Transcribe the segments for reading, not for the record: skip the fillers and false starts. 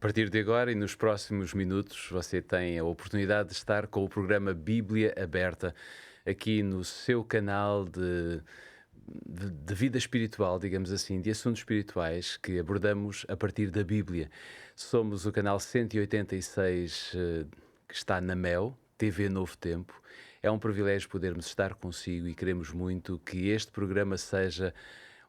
partir de agora e nos próximos minutos você tem a oportunidade de estar com o programa Bíblia Aberta aqui no seu canal de vida espiritual, digamos assim, de assuntos espirituais que abordamos a partir da Bíblia. Somos o canal 186 que está na Mel, TV Novo Tempo. É um privilégio podermos estar consigo e queremos muito que este programa seja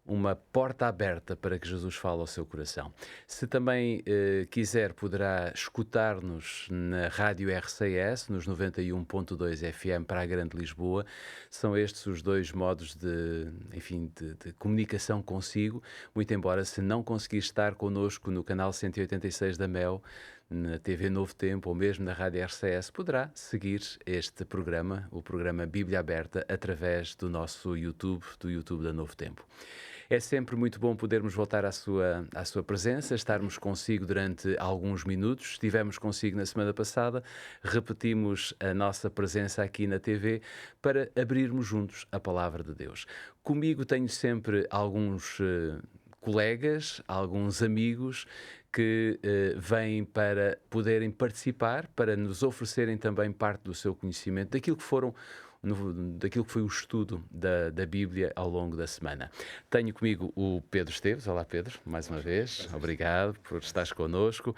uma porta aberta para que Jesus fale ao seu coração. Se também quiser, poderá escutar-nos na Rádio RCS, nos 91.2 FM para a Grande Lisboa. São estes os dois modos de comunicação consigo, muito embora se não conseguir estar connosco no canal 186 da Mel, na TV Novo Tempo ou mesmo na Rádio RCS, poderá seguir este programa, o programa Bíblia Aberta, através do nosso YouTube, do YouTube da Novo Tempo. É sempre muito bom podermos voltar à sua presença, estarmos consigo durante alguns minutos. Estivemos consigo na semana passada, repetimos a nossa presença aqui na TV para abrirmos juntos a Palavra de Deus. Comigo tenho sempre alguns colegas, alguns amigos que vêm para poderem participar, para nos oferecerem também parte do seu conhecimento, daquilo que foi o estudo da Bíblia ao longo da semana. Tenho comigo o Pedro Esteves. Olá, Pedro, mais uma vez. Obrigado por estares connosco.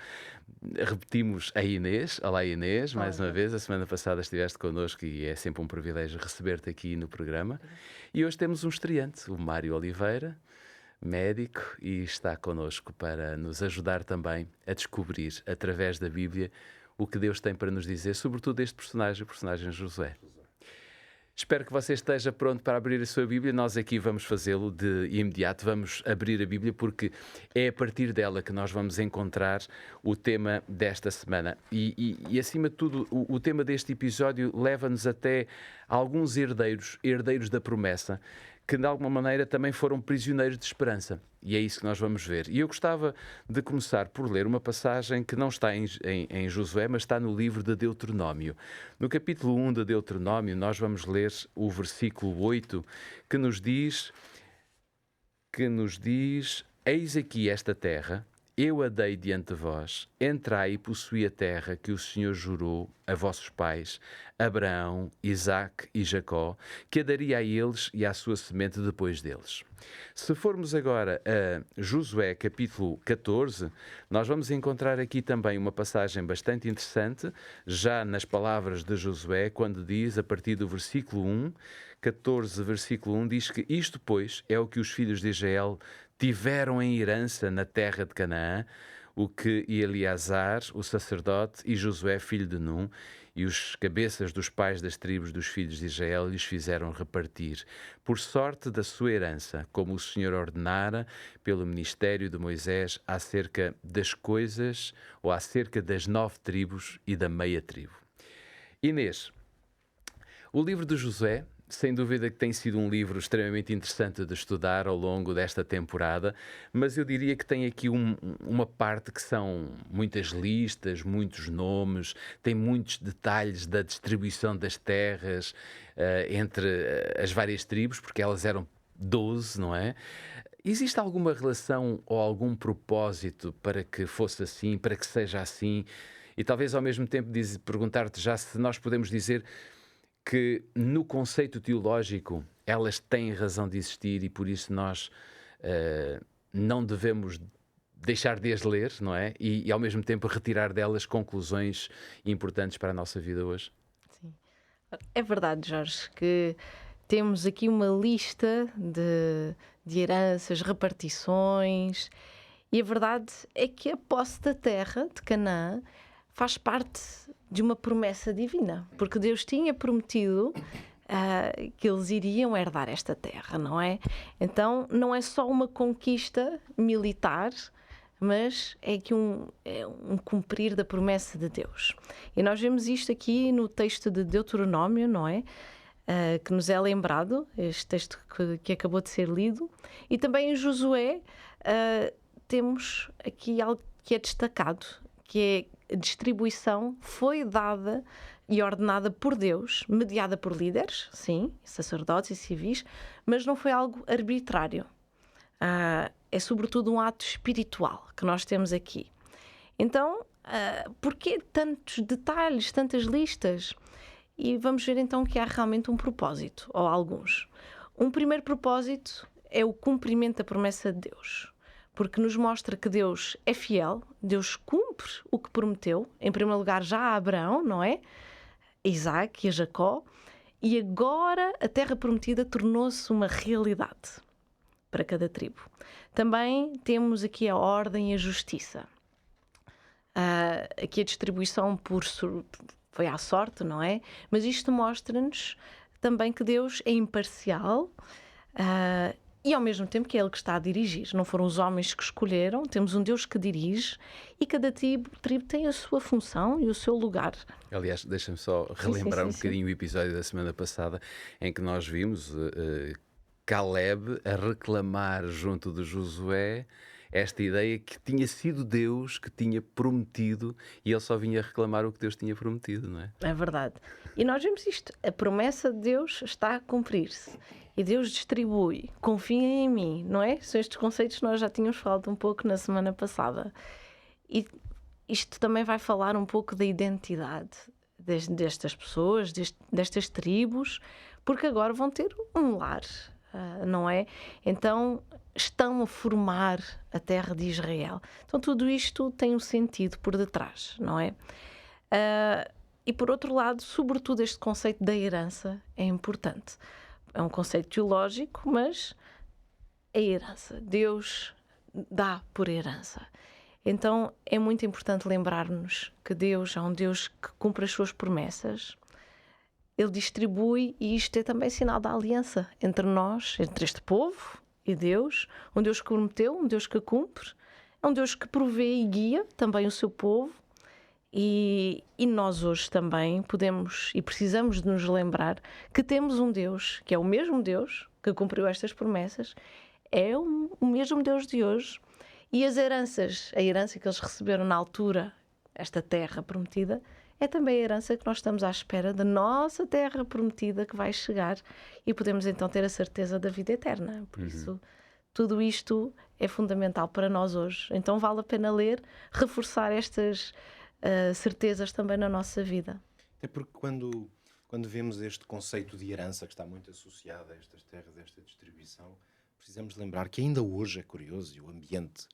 Repetimos a Inês. Olá, Inês, mais uma vez. A semana passada estiveste connosco e é sempre um privilégio receber-te aqui no programa. E hoje temos um estreante, o Mário Oliveira, médico, e está connosco para nos ajudar também a descobrir, através da Bíblia, o que Deus tem para nos dizer, sobretudo este personagem, o personagem Josué. Espero que você esteja pronto para abrir a sua Bíblia. Nós aqui vamos fazê-lo de imediato. Vamos abrir a Bíblia porque é a partir dela que nós vamos encontrar o tema desta semana. E acima de tudo, o tema deste episódio leva-nos até alguns herdeiros da promessa, que de alguma maneira também foram prisioneiros de esperança. E é isso que nós vamos ver. E eu gostava de começar por ler uma passagem que não está em Josué, mas está no livro de Deuteronômio. No capítulo 1 de Deuteronômio, nós vamos ler o versículo 8, que nos diz: Eis aqui esta terra, eu a dei diante de vós, entrai e possuí a terra que o Senhor jurou a vossos pais, Abraão, Isaque e Jacó, que a daria a eles e à sua semente depois deles. Se formos agora a Josué capítulo 14, nós vamos encontrar aqui também uma passagem bastante interessante, já nas palavras de Josué, quando diz, a partir do versículo 1, 14, versículo 1, diz que isto, pois, é o que os filhos de Israel tiveram em herança na terra de Canaã, o que Eleazar, o sacerdote, e Josué, filho de Num, e os cabeças dos pais das tribos dos filhos de Israel lhes fizeram repartir, por sorte da sua herança, como o Senhor ordenara pelo ministério de Moisés, acerca das coisas, ou acerca das 9 tribos e da meia tribo. Inês, o livro de Josué, sem dúvida que tem sido um livro extremamente interessante de estudar ao longo desta temporada, mas eu diria que tem aqui uma parte que são muitas listas, muitos nomes, tem muitos detalhes da distribuição das terras entre as várias tribos, porque elas eram 12, não é? Existe alguma relação ou algum propósito para que fosse assim, para que seja assim? E talvez ao mesmo tempo perguntar-te já se nós podemos dizer que no conceito teológico elas têm razão de existir e por isso nós não devemos deixar de as ler, não é? E ao mesmo tempo retirar delas conclusões importantes para a nossa vida hoje. Sim. É verdade, Jorge, que temos aqui uma lista de heranças, repartições, e a verdade é que a posse da terra de Canaã faz parte de uma promessa divina, porque Deus tinha prometido que eles iriam herdar esta terra, não é? Então não é só uma conquista militar, mas é que um cumprir da promessa de Deus. E nós vemos isto aqui no texto de Deuteronômio, não é? Que nos é lembrado, este texto que acabou de ser lido, e também em Josué temos aqui algo que é destacado, que é a distribuição foi dada e ordenada por Deus, mediada por líderes, sim, sacerdotes e civis, mas não foi algo arbitrário. É sobretudo um ato espiritual que nós temos aqui. Então, porquê tantos detalhes, tantas listas? E vamos ver então que há realmente um propósito, ou alguns. Um primeiro propósito é o cumprimento da promessa de Deus, porque nos mostra que Deus é fiel, Deus cumpre o que prometeu, em primeiro lugar já a Abraão, não é? A Isaac e a Jacó, e agora a terra prometida tornou-se uma realidade para cada tribo. Também temos aqui a ordem e a justiça. Aqui a distribuição foi à sorte, não é? Mas isto mostra-nos também que Deus é imparcial e ao mesmo tempo que é Ele que está a dirigir. Não foram os homens que escolheram, temos um Deus que dirige e cada tribo tem a sua função e o seu lugar. Aliás, deixa-me só relembrar um bocadinho o episódio da semana passada em que nós vimos Caleb a reclamar junto de Josué esta ideia que tinha sido Deus que tinha prometido e ele só vinha reclamar o que Deus tinha prometido, não é? É verdade. E nós vemos isto. A promessa de Deus está a cumprir-se. E Deus distribui. Confiem em mim, não é? São estes conceitos que nós já tínhamos falado um pouco na semana passada. E isto também vai falar um pouco da identidade destas pessoas, destas tribos, porque agora vão ter um lar, não é? Então estão a formar a terra de Israel. Então tudo isto tem um sentido por detrás, não é? E por outro lado, sobretudo este conceito da herança é importante. É um conceito teológico, mas é herança. Deus dá por herança. Então é muito importante lembrar-nos que Deus é um Deus que cumpre as suas promessas. Ele distribui e isto é também sinal da aliança entre nós, entre este povo e Deus. Um Deus que prometeu, um Deus que cumpre. É um Deus que provê e guia também o seu povo. E nós hoje também podemos e precisamos de nos lembrar que temos um Deus, que é o mesmo Deus que cumpriu estas promessas, é o mesmo Deus de hoje. E as heranças, a herança que eles receberam na altura, esta terra prometida, é também a herança que nós estamos à espera da nossa terra prometida que vai chegar e podemos então ter a certeza da vida eterna. Por isso, tudo isto é fundamental para nós hoje. Então vale a pena ler, reforçar estas certezas também na nossa vida. É porque quando vemos este conceito de herança que está muito associado a estas terras, a esta distribuição, precisamos lembrar que ainda hoje é curioso e o ambiente,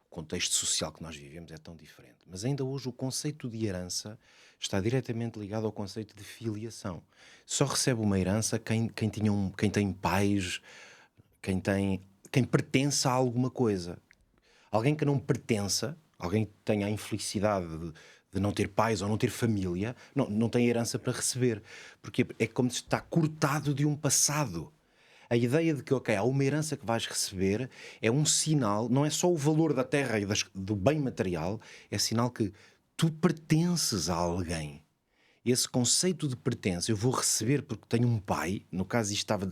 o contexto social que nós vivemos é tão diferente, mas ainda hoje o conceito de herança está diretamente ligado ao conceito de filiação. Só recebe uma herança quem tem pais, quem pertence a alguma coisa. Alguém que não pertença, alguém que tenha a infelicidade de não ter pais ou não ter família, não tem herança para receber. Porque é como se está cortado de um passado. A ideia de que, há uma herança que vais receber é um sinal, não é só o valor da terra e do bem material, é sinal que tu pertences a alguém. Esse conceito de pertença, eu vou receber porque tenho um pai, no caso isto estava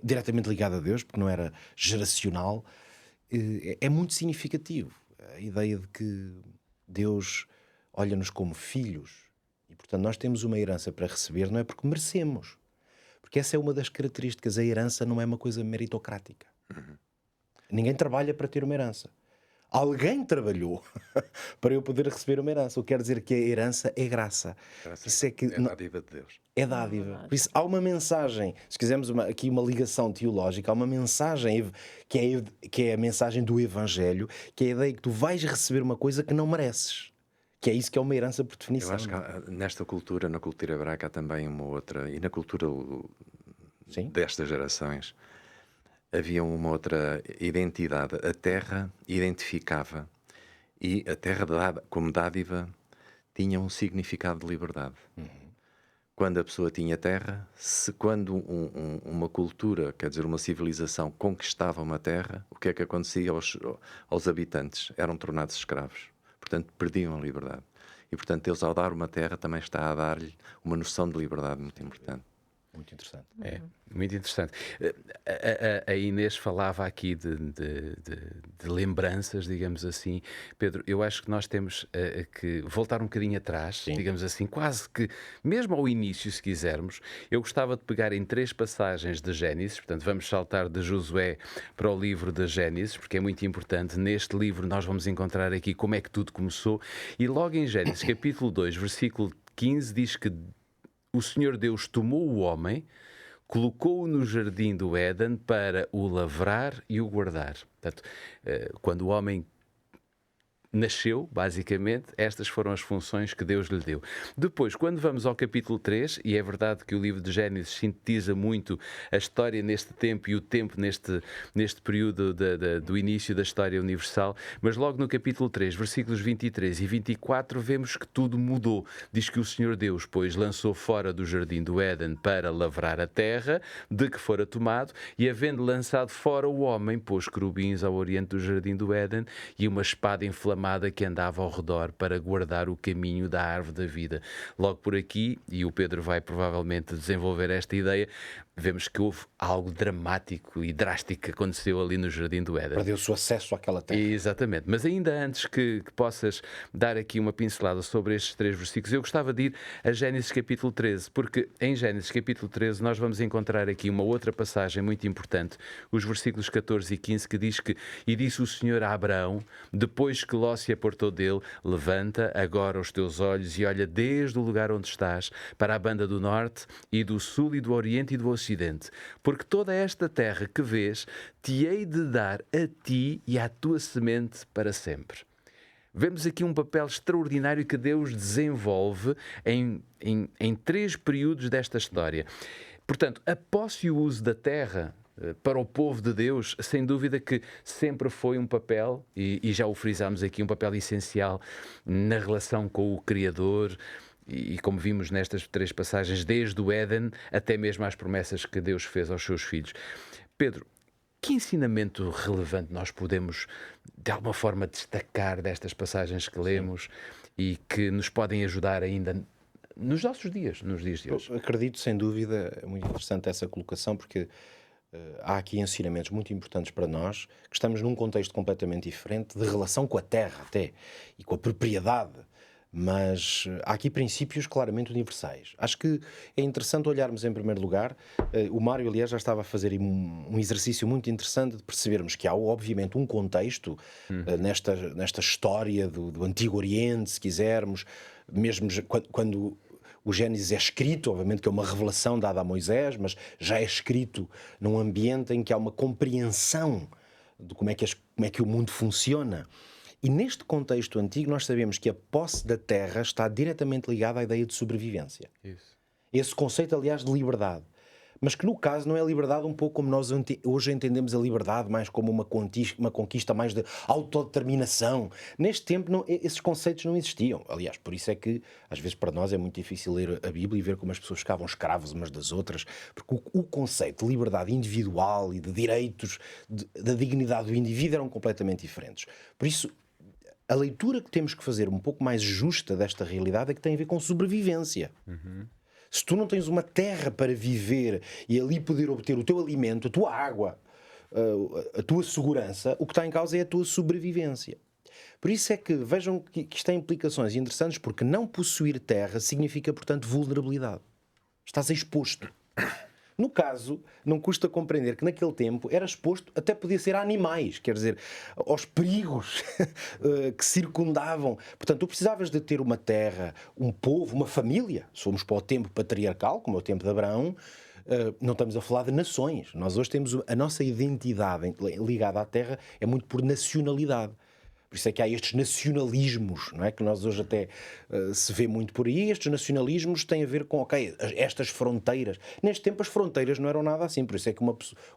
diretamente ligado a Deus, porque não era geracional, é muito significativo. A ideia de que Deus olha-nos como filhos e, portanto, nós temos uma herança para receber, não é porque merecemos. Porque essa é uma das características. A herança não é uma coisa meritocrática. Ninguém trabalha para ter uma herança. Alguém trabalhou para eu poder receber uma herança. O que quer dizer que a herança é graça. Isso é dádiva de Deus. É dádiva. Por isso há uma mensagem, se quisermos aqui uma ligação teológica, há uma mensagem que é a mensagem do Evangelho, que é a ideia que tu vais receber uma coisa que não mereces. Que é isso que é uma herança por definição. Eu acho que nesta cultura, na cultura hebraica, há também uma outra, e na cultura destas gerações, havia uma outra identidade. A terra identificava, e a terra como dádiva tinha um significado de liberdade. Quando a pessoa tinha terra, quando uma cultura, quer dizer, uma civilização conquistava uma terra, o que é que acontecia aos habitantes? Eram tornados escravos. Portanto, perdiam a liberdade. E, portanto, Deus, ao dar uma terra, também está a dar-lhe uma noção de liberdade muito importante. Muito interessante. É, muito interessante. A Inês falava aqui de lembranças, digamos assim. Pedro, eu acho que nós temos que voltar um bocadinho atrás, Sim. digamos assim, quase que, mesmo ao início, se quisermos. Eu gostava de pegar em 3 passagens de Gênesis, portanto, vamos saltar de Josué para o livro de Gênesis, porque é muito importante. Neste livro nós vamos encontrar aqui como é que tudo começou. E logo em Gênesis, capítulo 2, versículo 15, diz que o Senhor Deus tomou o homem, colocou-o no jardim do Éden para o lavrar e o guardar. Portanto, quando o homem nasceu, basicamente, estas foram as funções que Deus lhe deu. Depois, quando vamos ao capítulo 3, e é verdade que o livro de Gênesis sintetiza muito a história neste tempo e o tempo neste período do início da história universal, mas logo no capítulo 3, versículos 23 e 24, vemos que tudo mudou. Diz que o Senhor Deus, pois, lançou fora do jardim do Éden para lavrar a terra, de que fora tomado, e havendo lançado fora o homem, pôs querubins ao oriente do jardim do Éden e uma espada inflamada que andava ao redor para guardar o caminho da árvore da vida. Logo por aqui, e o Pedro vai provavelmente desenvolver esta ideia, vemos que houve algo dramático e drástico que aconteceu ali no Jardim do Éden. Perdeu-se o acesso àquela terra. Exatamente. Mas ainda antes que possas dar aqui uma pincelada sobre estes 3 versículos, eu gostava de ir a Gênesis capítulo 13, porque em Gênesis capítulo 13 nós vamos encontrar aqui uma outra passagem muito importante, os versículos 14 e 15, que diz que: E disse o Senhor a Abraão, depois que Ló se apartou dele, levanta agora os teus olhos e olha desde o lugar onde estás, para a banda do norte e do sul e do oriente e do ocidente, porque toda esta terra que vês te hei de dar a ti e à tua semente para sempre. Vemos aqui um papel extraordinário que Deus desenvolve em 3 períodos desta história. Portanto, a posse e o uso da terra para o povo de Deus, sem dúvida que sempre foi um papel, e já o frisámos aqui, um papel essencial na relação com o Criador, e como vimos nestas 3 passagens, desde o Éden até mesmo às promessas que Deus fez aos seus filhos. Pedro, que ensinamento relevante nós podemos, de alguma forma, destacar destas passagens que lemos e que nos podem ajudar ainda nos nossos dias, nos dias de hoje? Eu acredito, sem dúvida, é muito interessante essa colocação, porque há aqui ensinamentos muito importantes para nós, que estamos num contexto completamente diferente, de relação com a terra até, e com a propriedade, mas há aqui princípios claramente universais. Acho que é interessante olharmos em primeiro lugar, o Mário, aliás, já estava a fazer um exercício muito interessante de percebermos que há, obviamente, um contexto nesta história do Antigo Oriente, se quisermos, mesmo quando o Gênesis é escrito, obviamente que é uma revelação dada a Moisés, mas já é escrito num ambiente em que há uma compreensão de como é que o mundo funciona. E neste contexto antigo nós sabemos que a posse da terra está diretamente ligada à ideia de sobrevivência. Isso. Esse conceito, aliás, de liberdade. Mas que no caso não é liberdade um pouco como nós hoje entendemos a liberdade, mais como uma conquista mais de autodeterminação. Neste tempo esses conceitos não existiam. Aliás, por isso é que às vezes para nós é muito difícil ler a Bíblia e ver como as pessoas ficavam escravos umas das outras, porque o conceito de liberdade individual e de direitos, da dignidade do indivíduo eram completamente diferentes. Por isso, a leitura que temos que fazer um pouco mais justa desta realidade é que tem a ver com sobrevivência. Se tu não tens uma terra para viver e ali poder obter o teu alimento, a tua água, a tua segurança, o que está em causa é a tua sobrevivência. Por isso é que vejam que isto tem implicações interessantes, porque não possuir terra significa, portanto, vulnerabilidade. Estás exposto. No caso, não custa compreender que naquele tempo era exposto, até podia ser a animais, quer dizer, aos perigos que circundavam. Portanto, tu precisavas de ter uma terra, um povo, uma família. Somos para o tempo patriarcal, como é o tempo de Abraão, não estamos a falar de nações. Nós hoje temos a nossa identidade ligada à terra, é muito por nacionalidade. Por isso é que há estes nacionalismos, não é? Que nós hoje até se vê muito por aí. Estes nacionalismos têm a ver com, estas fronteiras. Neste tempo as fronteiras não eram nada assim. Por isso é que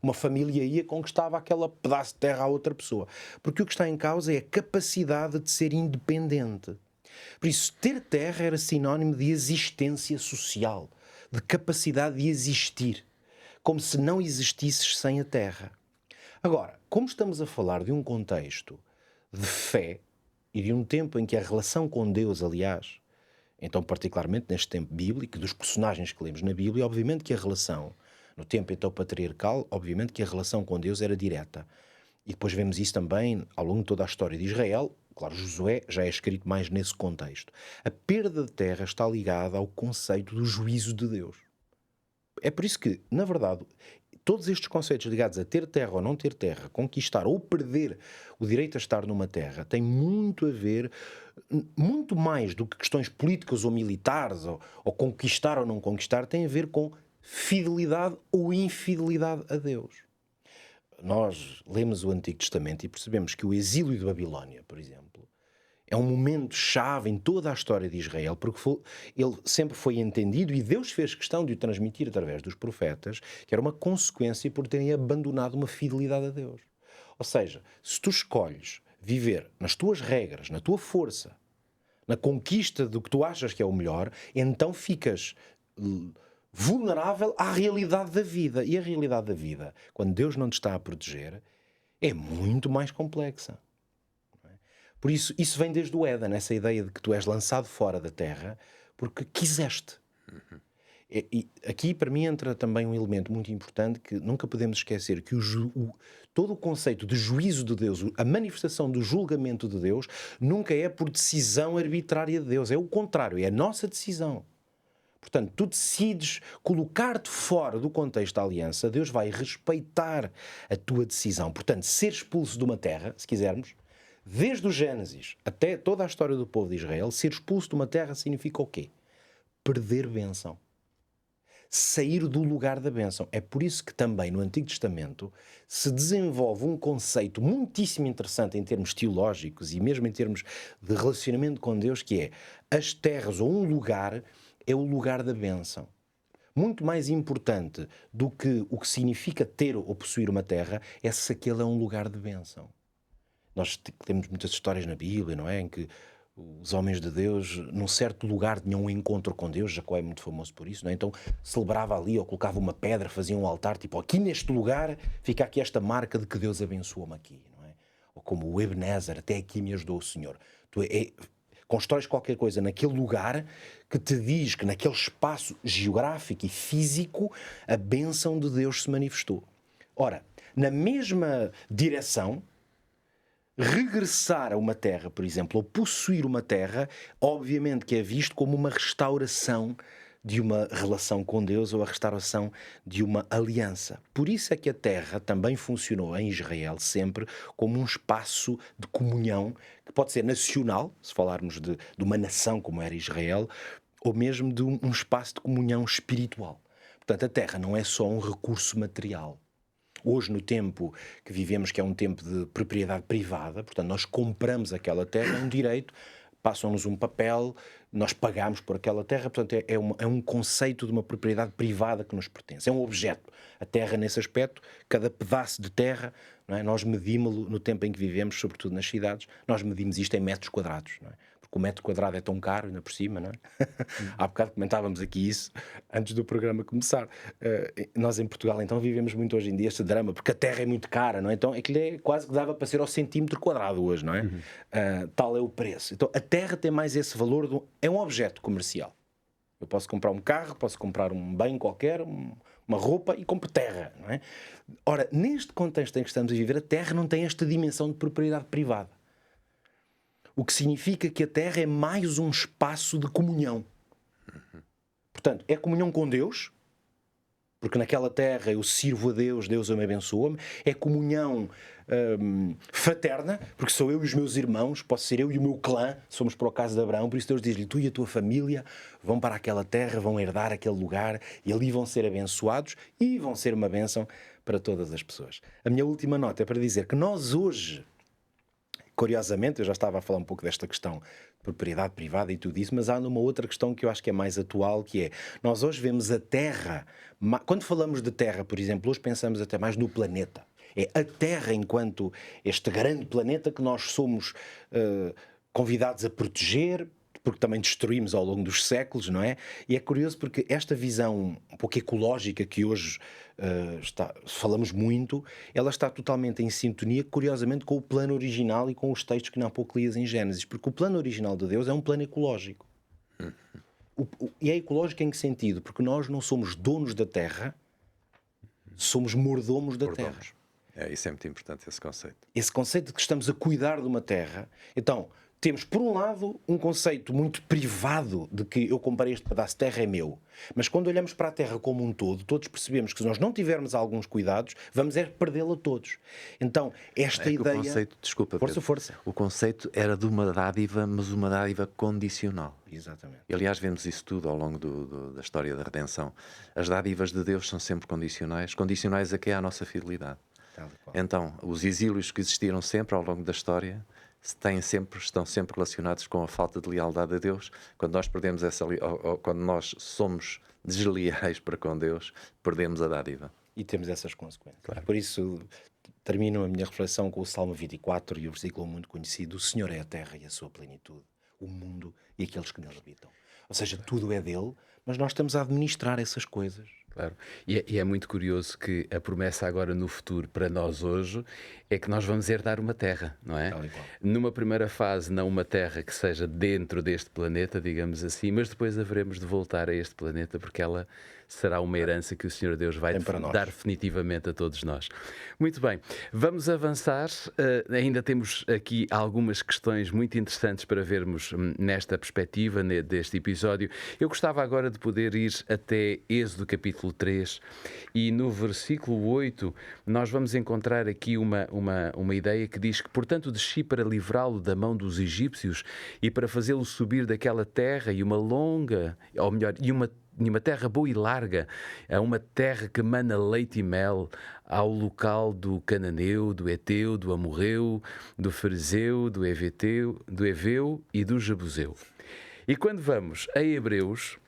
uma família ia conquistava aquele pedaço de terra a outra pessoa. Porque o que está em causa é a capacidade de ser independente. Por isso, ter terra era sinónimo de existência social, de capacidade de existir, como se não existisses sem a terra. Agora, como estamos a falar de um contexto de fé e de um tempo em que a relação com Deus, aliás, Então, particularmente neste tempo bíblico, dos personagens que lemos na Bíblia, obviamente que a relação, no tempo então patriarcal, obviamente que a relação com Deus era direta. E depois vemos isso também ao longo de toda a história de Israel. Claro, Josué já é escrito mais nesse contexto. A perda de terra está ligada ao conceito do juízo de Deus. É por isso que, na verdade, todos estes conceitos ligados a ter terra ou não ter terra, conquistar ou perder o direito a estar numa terra, têm muito a ver, muito mais do que questões políticas ou militares, ou conquistar ou não conquistar, tem a ver com fidelidade ou infidelidade a Deus. Nós lemos o Antigo Testamento e percebemos que o exílio de Babilónia, por exemplo, é um momento-chave em toda a história de Israel, porque ele sempre foi entendido e Deus fez questão de o transmitir através dos profetas, que era uma consequência por terem abandonado uma fidelidade a Deus. Ou seja, se tu escolhes viver nas tuas regras, na tua força, na conquista do que tu achas que é o melhor, então ficas vulnerável à realidade da vida. E a realidade da vida, quando Deus não te está a proteger, é muito mais complexa. Por isso, isso vem desde o Éden, essa ideia de que tu és lançado fora da terra porque quiseste. E aqui, para mim, entra também um elemento muito importante que nunca podemos esquecer, que todo o conceito de juízo de Deus, a manifestação do julgamento de Deus, nunca é por decisão arbitrária de Deus. É o contrário, é a nossa decisão. Portanto, tu decides colocar-te fora do contexto da aliança, Deus vai respeitar a tua decisão. Portanto, ser expulso de uma terra, se quisermos, desde o Gênesis até toda a história do povo de Israel, ser expulso de uma terra significa o quê? Perder bênção. Sair do lugar da bênção. É por isso que também no Antigo Testamento se desenvolve um conceito muitíssimo interessante em termos teológicos e mesmo em termos de relacionamento com Deus, que é as terras ou um lugar é o lugar da bênção. Muito mais importante do que o que significa ter ou possuir uma terra é se aquele é um lugar de bênção. Nós temos muitas histórias na Bíblia, não é? Em que os homens de Deus, num certo lugar, tinham um encontro com Deus. Jacó é muito famoso por isso, não é? Então celebrava ali, ou colocava uma pedra, fazia um altar, tipo, aqui neste lugar fica aqui esta marca de que Deus abençoou-me aqui, não é? Ou como o Ebenezer, até aqui me ajudou o Senhor. Tu constróis qualquer coisa naquele lugar que te diz que naquele espaço geográfico e físico a bênção de Deus se manifestou. Ora, na mesma direção, regressar a uma terra, por exemplo, ou possuir uma terra, obviamente que é visto como uma restauração de uma relação com Deus ou a restauração de uma aliança. Por isso é que a terra também funcionou em Israel sempre como um espaço de comunhão, que pode ser nacional, se falarmos de uma nação como era Israel, ou mesmo de um espaço de comunhão espiritual. Portanto, a terra não é só um recurso material. Hoje, no tempo que vivemos, que é um tempo de propriedade privada, portanto, nós compramos aquela terra, é um direito, passam-nos um papel, nós pagamos por aquela terra, portanto, é um conceito de uma propriedade privada que nos pertence, é um objeto. A terra, nesse aspecto, cada pedaço de terra, não é? Nós medimos-lo no tempo em que vivemos, sobretudo nas cidades, nós medimos isto em metros quadrados, não é? Porque o metro quadrado é tão caro, ainda por cima, não é? Há bocado comentávamos aqui isso, antes do programa começar. Nós em Portugal, então, vivemos muito hoje em dia este drama, porque a terra é muito cara, não é? Então, aquilo é quase que dava para ser ao centímetro quadrado hoje, não é? Tal é o preço. Então, a terra tem mais esse valor, é um objeto comercial. Eu posso comprar um carro, posso comprar um bem qualquer, uma roupa e compro terra, não é? Ora, neste contexto em que estamos a viver, a terra não tem esta dimensão de propriedade privada. O que significa que a terra é mais um espaço de comunhão. Portanto, é comunhão com Deus, porque naquela terra eu sirvo a Deus, Deus me abençoa-me. É comunhão fraterna, porque sou eu e os meus irmãos, posso ser eu e o meu clã, somos para o caso de Abraão, por isso Deus diz-lhe, tu e a tua família vão para aquela terra, vão herdar aquele lugar e ali vão ser abençoados e vão ser uma bênção para todas as pessoas. A minha última nota é para dizer que nós hoje, curiosamente, eu já estava a falar um pouco desta questão de propriedade privada e tudo isso, mas há uma outra questão que eu acho que é mais atual, que é, nós hoje vemos a Terra, quando falamos de Terra, por exemplo, hoje pensamos até mais no planeta. É a Terra enquanto este grande planeta que nós somos convidados a proteger, porque também destruímos ao longo dos séculos, não é? E é curioso porque esta visão um pouco ecológica que hoje falamos muito, ela está totalmente em sintonia, curiosamente, com o plano original e com os textos que há pouco lias em Gênesis, porque o plano original de Deus é um plano ecológico. E é ecológico em que sentido? Porque nós não somos donos da terra, somos mordomos da terra. Isso é muito importante, esse conceito. Esse conceito de que estamos a cuidar de uma terra. Então, temos, por um lado, um conceito muito privado de que eu comprei este pedaço de terra, é meu. Mas quando olhamos para a terra como um todo, todos percebemos que se nós não tivermos alguns cuidados, vamos perdê-la todos. Então, esta ideia... O conceito, desculpa, Pedro, força. O conceito era de uma dádiva, mas uma dádiva condicional. Exatamente. E, aliás, vemos isso tudo ao longo da história da redenção. As dádivas de Deus são sempre condicionais. Condicionais a quê? À nossa fidelidade. Então, os exílios que existiram sempre ao longo da história estão sempre relacionados com a falta de lealdade a Deus. Quando nós perdemos quando nós somos desleais para com Deus, perdemos a dádiva. E temos essas consequências. Claro. Por isso, termino a minha reflexão com o Salmo 24 e o versículo muito conhecido: o Senhor é a terra e a sua plenitude, o mundo e aqueles que neles habitam. Ou seja, tudo é dele, mas nós estamos a administrar essas coisas. Claro. E é muito curioso que a promessa agora no futuro para nós hoje é que nós vamos herdar uma terra, não é? Numa primeira fase, não uma terra que seja dentro deste planeta, digamos assim, mas depois haveremos de voltar a este planeta porque ela será uma herança que o Senhor Deus vai dar definitivamente a todos nós. Muito bem, vamos avançar. Ainda temos aqui algumas questões muito interessantes para vermos nesta perspectiva deste episódio. Eu gostava agora de poder ir até Êxodo capítulo 3 e no versículo 8 nós vamos encontrar aqui uma ideia que diz que, portanto, desci para livrá-lo da mão dos egípcios e para fazê-lo subir daquela terra e uma terra boa e larga, a uma terra que mana leite e mel, ao local do Cananeu, do Eteu, do Amorreu, do Ferezeu, do Eveu e do Jebuseu. E quando vamos a Hebreus,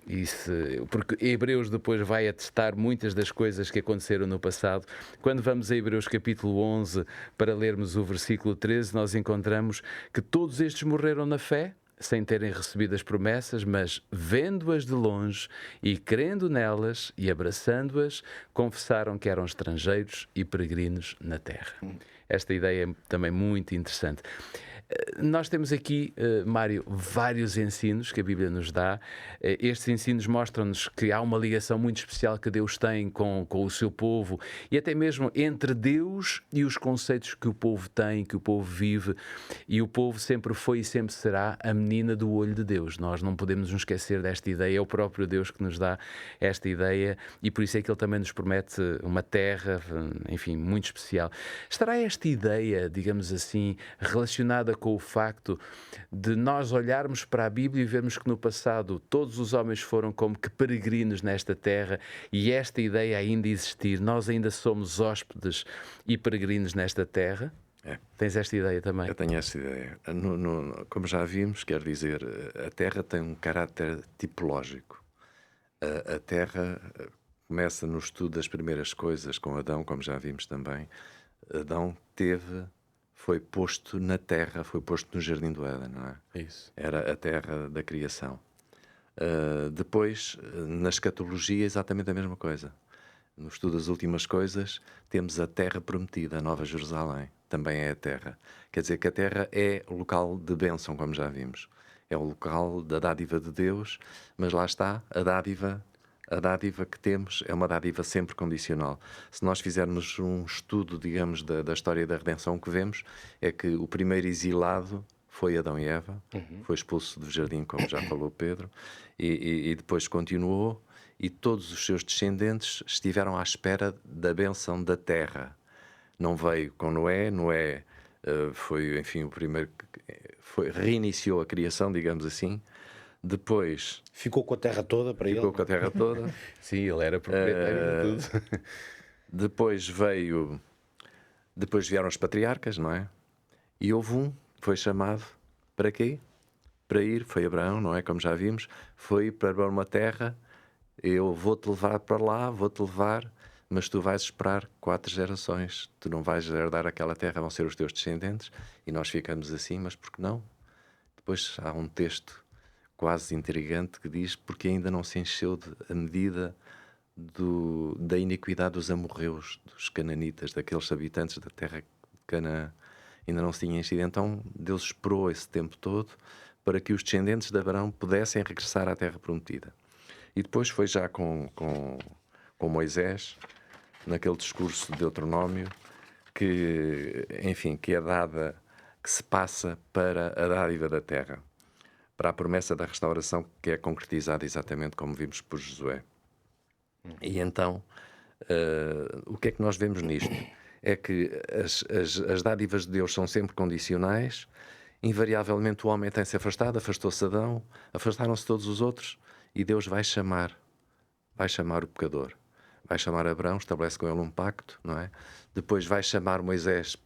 porque Hebreus depois vai atestar muitas das coisas que aconteceram no passado, quando vamos a Hebreus capítulo 11 para lermos o versículo 13, nós encontramos que todos estes morreram na fé, sem terem recebido as promessas, mas vendo-as de longe e crendo nelas e abraçando-as, confessaram que eram estrangeiros e peregrinos na terra. Esta ideia é também muito interessante. Nós temos aqui, Mário, vários ensinos que a Bíblia nos dá. Estes ensinos mostram-nos que há uma ligação muito especial que Deus tem com o seu povo e até mesmo entre Deus e os conceitos que o povo tem, que o povo vive. E o povo sempre foi e sempre será a menina do olho de Deus. Nós não podemos nos esquecer desta ideia. É o próprio Deus que nos dá esta ideia e por isso é que Ele também nos promete uma terra, enfim, muito especial. Estará esta ideia, digamos assim, relacionada com o facto de nós olharmos para a Bíblia e vermos que no passado todos os homens foram como que peregrinos nesta terra e esta ideia ainda existir, nós ainda somos hóspedes e peregrinos nesta terra? Tens esta ideia também? Eu tenho esta ideia. Como já vimos, quer dizer, a terra tem um caráter tipológico. A terra começa no estudo das primeiras coisas com Adão, como já vimos também. Adão foi posto na terra, foi posto no Jardim do Éden, não é? Isso. Era a terra da criação. Depois, na escatologia, exatamente a mesma coisa. No estudo das últimas coisas, temos a terra prometida, a Nova Jerusalém. Também é a terra. Quer dizer que a terra é o local de bênção, como já vimos. É o local da dádiva de Deus, mas lá está, a dádiva que temos é uma dádiva sempre condicional. Se nós fizermos um estudo, digamos, da história da redenção, o que vemos é que o primeiro exilado foi Adão e Eva, foi expulso do jardim, como já falou Pedro, e depois continuou, e todos os seus descendentes estiveram à espera da bênção da terra. Não veio com Noé. Noé foi, enfim, o primeiro que reiniciou a criação, digamos assim. Depois... Ficou com a terra toda para ele? Ficou com a terra toda. Sim, ele era proprietário de tudo. Depois vieram os patriarcas, não é? E houve um que foi chamado para quê? Para ir, foi Abraão, não é? Como já vimos, foi para uma terra, eu vou-te levar para lá, vou-te levar, mas tu vais esperar 4 gerações, tu não vais herdar aquela terra, vão ser os teus descendentes, e nós ficamos assim, mas por que não? Depois há um texto quase intrigante que diz porque ainda não se encheu a medida da iniquidade dos amorreus, dos cananitas, daqueles habitantes da terra de Canaã, ainda não se tinha enchido. Então Deus esperou esse tempo todo para que os descendentes de Abraão pudessem regressar à terra prometida. E depois foi já com Moisés, naquele discurso de Deuteronômio, que, enfim, que é dada, que se passa para a dádiva da terra, para a promessa da restauração, que é concretizada exatamente como vimos por Josué. E então, o que é que nós vemos nisto? É que as dádivas de Deus são sempre condicionais. Invariavelmente o homem tem-se afastado, afastou-se Adão, afastaram-se todos os outros, e Deus vai chamar o pecador. Vai chamar Abraão, estabelece com ele um pacto, não é? Depois vai chamar Moisés,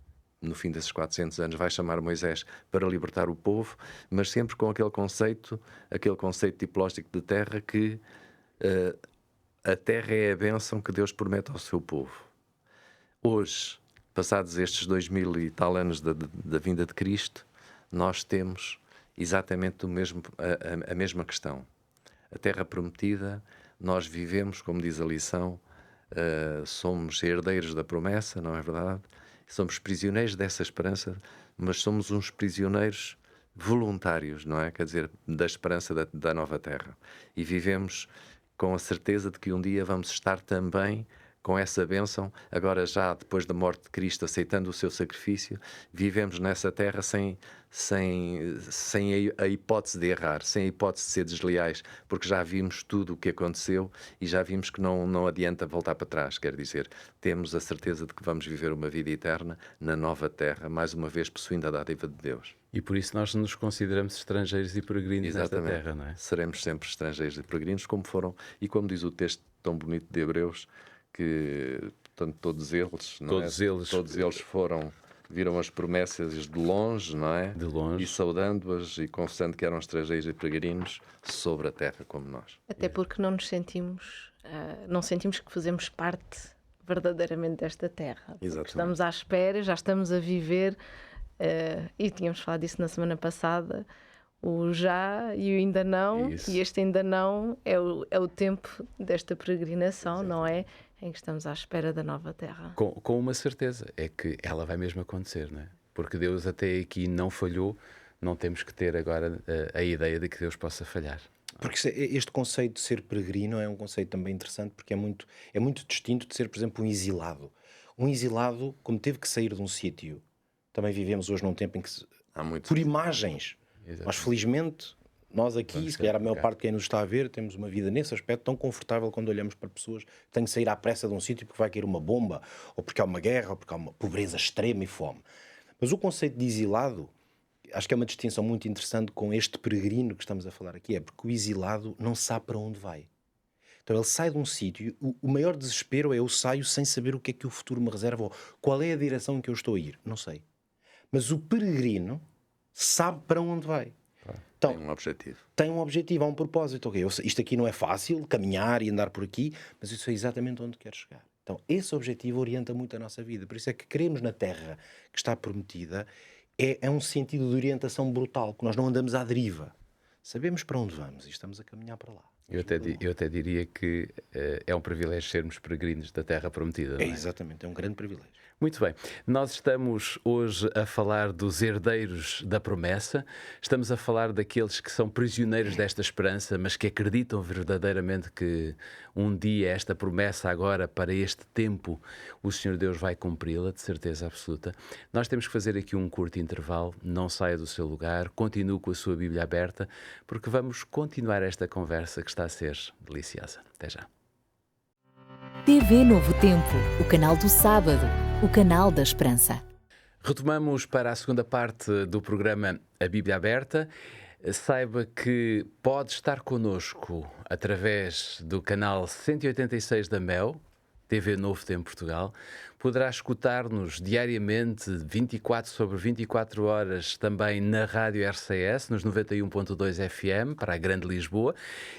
no fim desses 400 anos, vai chamar Moisés para libertar o povo, mas sempre com aquele conceito tipológico de terra, que a terra é a bênção que Deus promete ao seu povo. Hoje, passados estes 2000 e tal anos da vinda de Cristo, nós temos exatamente a mesma questão. A terra prometida, nós vivemos, como diz a lição, somos herdeiros da promessa, não é verdade? Somos prisioneiros dessa esperança, mas somos uns prisioneiros voluntários, não é? Quer dizer, da esperança da nova terra. E vivemos com a certeza de que um dia vamos estar também com essa bênção, agora já depois da morte de Cristo, aceitando o seu sacrifício, vivemos nessa terra sem a hipótese de errar, sem a hipótese de ser desleais, porque já vimos tudo o que aconteceu e já vimos que não adianta voltar para trás. Quer dizer, temos a certeza de que vamos viver uma vida eterna na nova terra, mais uma vez possuindo a dádiva de Deus. E por isso nós nos consideramos estrangeiros e peregrinos nesta terra, não é? Seremos sempre estrangeiros e peregrinos, como foram, e como diz o texto tão bonito de Hebreus, que, portanto, todos eles viram as promessas de longe, não é? De longe. E saudando-as e confessando que eram estrangeiros e peregrinos sobre a terra como nós. Até porque não sentimos que fazemos parte verdadeiramente desta terra. Estamos à espera, já estamos a viver, e tínhamos falado disso na semana passada, o já e o ainda não. Isso. E este ainda não é o tempo desta peregrinação, exatamente, não é? Em que estamos à espera da nova terra. Com uma certeza, é que ela vai mesmo acontecer, não é? Porque Deus até aqui não falhou, não temos que ter agora a ideia de que Deus possa falhar. Porque este conceito de ser peregrino é um conceito também interessante, porque é muito distinto de ser, por exemplo, um exilado. Um exilado, como teve que sair de um sítio, também vivemos hoje num tempo em que, por imagens, exatamente, mas felizmente nós aqui, se calhar a maior parte de quem nos está a ver, temos uma vida nesse aspecto tão confortável quando olhamos para pessoas que têm que sair à pressa de um sítio porque vai cair uma bomba, ou porque há uma guerra, ou porque há uma pobreza extrema e fome. Mas o conceito de exilado, acho que é uma distinção muito interessante com este peregrino que estamos a falar aqui, é porque o exilado não sabe para onde vai. Então ele sai de um sítio, o maior desespero é eu saio sem saber o que é que o futuro me reserva, ou qual é a direção em que eu estou a ir, não sei. Mas o peregrino sabe para onde vai. Então, tem um objetivo. Tem um objetivo, há um propósito. Okay, isto aqui não é fácil, caminhar e andar por aqui, mas isso é exatamente onde quero chegar. Então, esse objetivo orienta muito a nossa vida. Por isso é que queremos na terra que está prometida, é um sentido de orientação brutal, que nós não andamos à deriva. Sabemos para onde vamos e estamos a caminhar para lá. Eu até diria que é um privilégio sermos peregrinos da terra prometida. Não é? Exatamente, é um grande privilégio. Muito bem, nós estamos hoje a falar dos herdeiros da promessa, estamos a falar daqueles que são prisioneiros desta esperança, mas que acreditam verdadeiramente que um dia esta promessa agora, para este tempo, o Senhor Deus vai cumpri-la, de certeza absoluta. Nós temos que fazer aqui um curto intervalo, não saia do seu lugar, continue com a sua Bíblia aberta, porque vamos continuar esta conversa que está a ser deliciosa. Até já. TV Novo Tempo, o canal do sábado, o canal da esperança. Retomamos para a segunda parte do programa A Bíblia Aberta. Saiba que pode estar connosco através do canal 186 da MEL, TV Novo Tempo Portugal. Poderá escutar-nos diariamente, 24 sobre 24 horas, também na Rádio RCS, nos 91.2 FM, para a Grande Lisboa.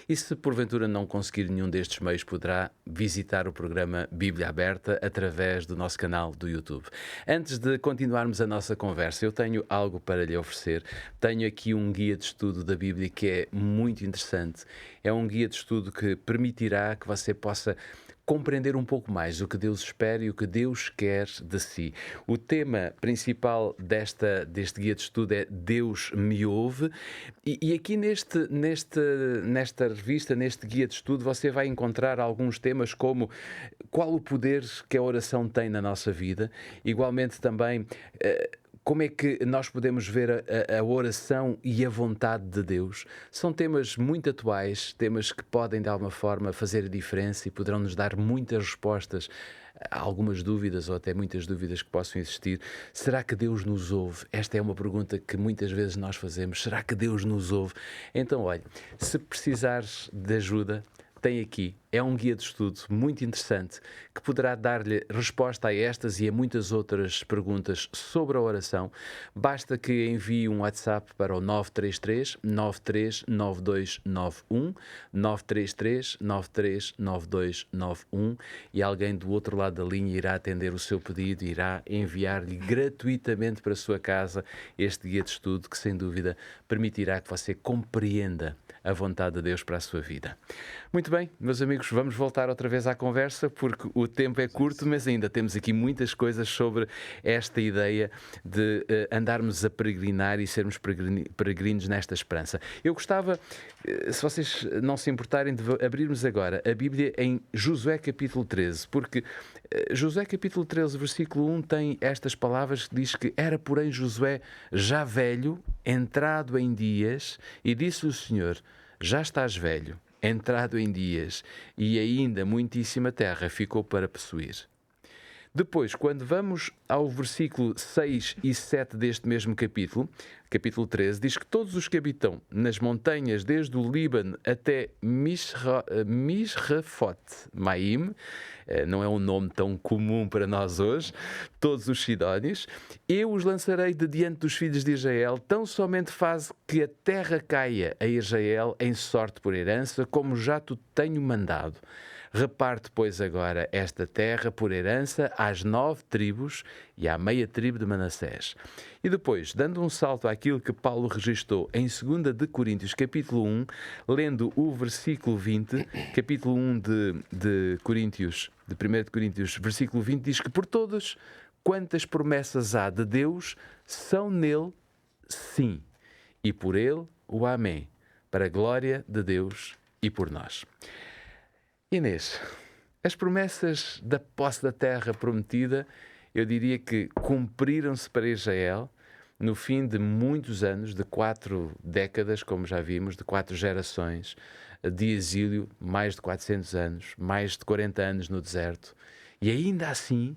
E se porventura não conseguir nenhum destes meios, poderá visitar o programa Bíblia Aberta através do nosso canal do YouTube. Antes de continuarmos a nossa conversa, eu tenho algo para lhe oferecer. Tenho aqui um guia de estudo da Bíblia que é muito interessante. É um guia de estudo que permitirá que você possa compreender um pouco mais o que Deus espera e o que Deus quer de si. O tema principal deste guia de estudo é Deus me ouve, e aqui nesta revista, neste guia de estudo, você vai encontrar alguns temas como qual o poder que a oração tem na nossa vida, igualmente também como é que nós podemos ver a oração e a vontade de Deus. São temas muito atuais, temas que podem de alguma forma fazer a diferença e poderão nos dar muitas respostas a algumas dúvidas ou até muitas dúvidas que possam existir. Será que Deus nos ouve? Esta é uma pergunta que muitas vezes nós fazemos. Será que Deus nos ouve? Então, olha, se precisares de ajuda, tem aqui, é um guia de estudo muito interessante que poderá dar-lhe resposta a estas e a muitas outras perguntas sobre a oração. Basta que envie um WhatsApp para o 933 939291, 933 939291, e alguém do outro lado da linha irá atender o seu pedido e irá enviar-lhe gratuitamente para a sua casa este guia de estudo que, sem dúvida, permitirá que você compreenda a vontade de Deus para a sua vida. Muito bem, meus amigos, vamos voltar outra vez à conversa, porque o tempo é curto, mas ainda temos aqui muitas coisas sobre esta ideia de andarmos a peregrinar e sermos peregrinos nesta esperança. Eu gostava, se vocês não se importarem, de abrirmos agora a Bíblia em Josué capítulo 13, porque Josué capítulo 13, versículo 1 tem estas palavras que diz que era, porém, Josué já velho, entrado em dias, e disse o Senhor: já estás velho, entrado em dias, e ainda muitíssima terra ficou para possuir. Depois, quando vamos ao versículo 6 e 7 deste mesmo capítulo, capítulo 13, diz que todos os que habitam nas montanhas, desde o Líbano até Misrefot-Maim, não é um nome tão comum para nós hoje, todos os sidónios, eu os lançarei de diante dos filhos de Israel, tão somente faz que a terra caia a Israel em sorte por herança, como já te tenho mandado. Reparte, pois, agora esta terra por herança às 9 tribos e à meia tribo de Manassés. E depois, dando um salto àquilo que Paulo registou em 2 de Coríntios, capítulo 1, lendo o versículo 20, capítulo 1 de Coríntios, de 1 de Coríntios, versículo 20, diz que por todas quantas promessas há de Deus, são nele sim, e por ele o amém, para a glória de Deus e por nós. Inês, as promessas da posse da terra prometida, eu diria que cumpriram-se para Israel no fim de muitos anos, de 4 décadas, como já vimos, de 4 gerações de exílio, mais de 400 anos, mais de 40 anos no deserto. E ainda assim,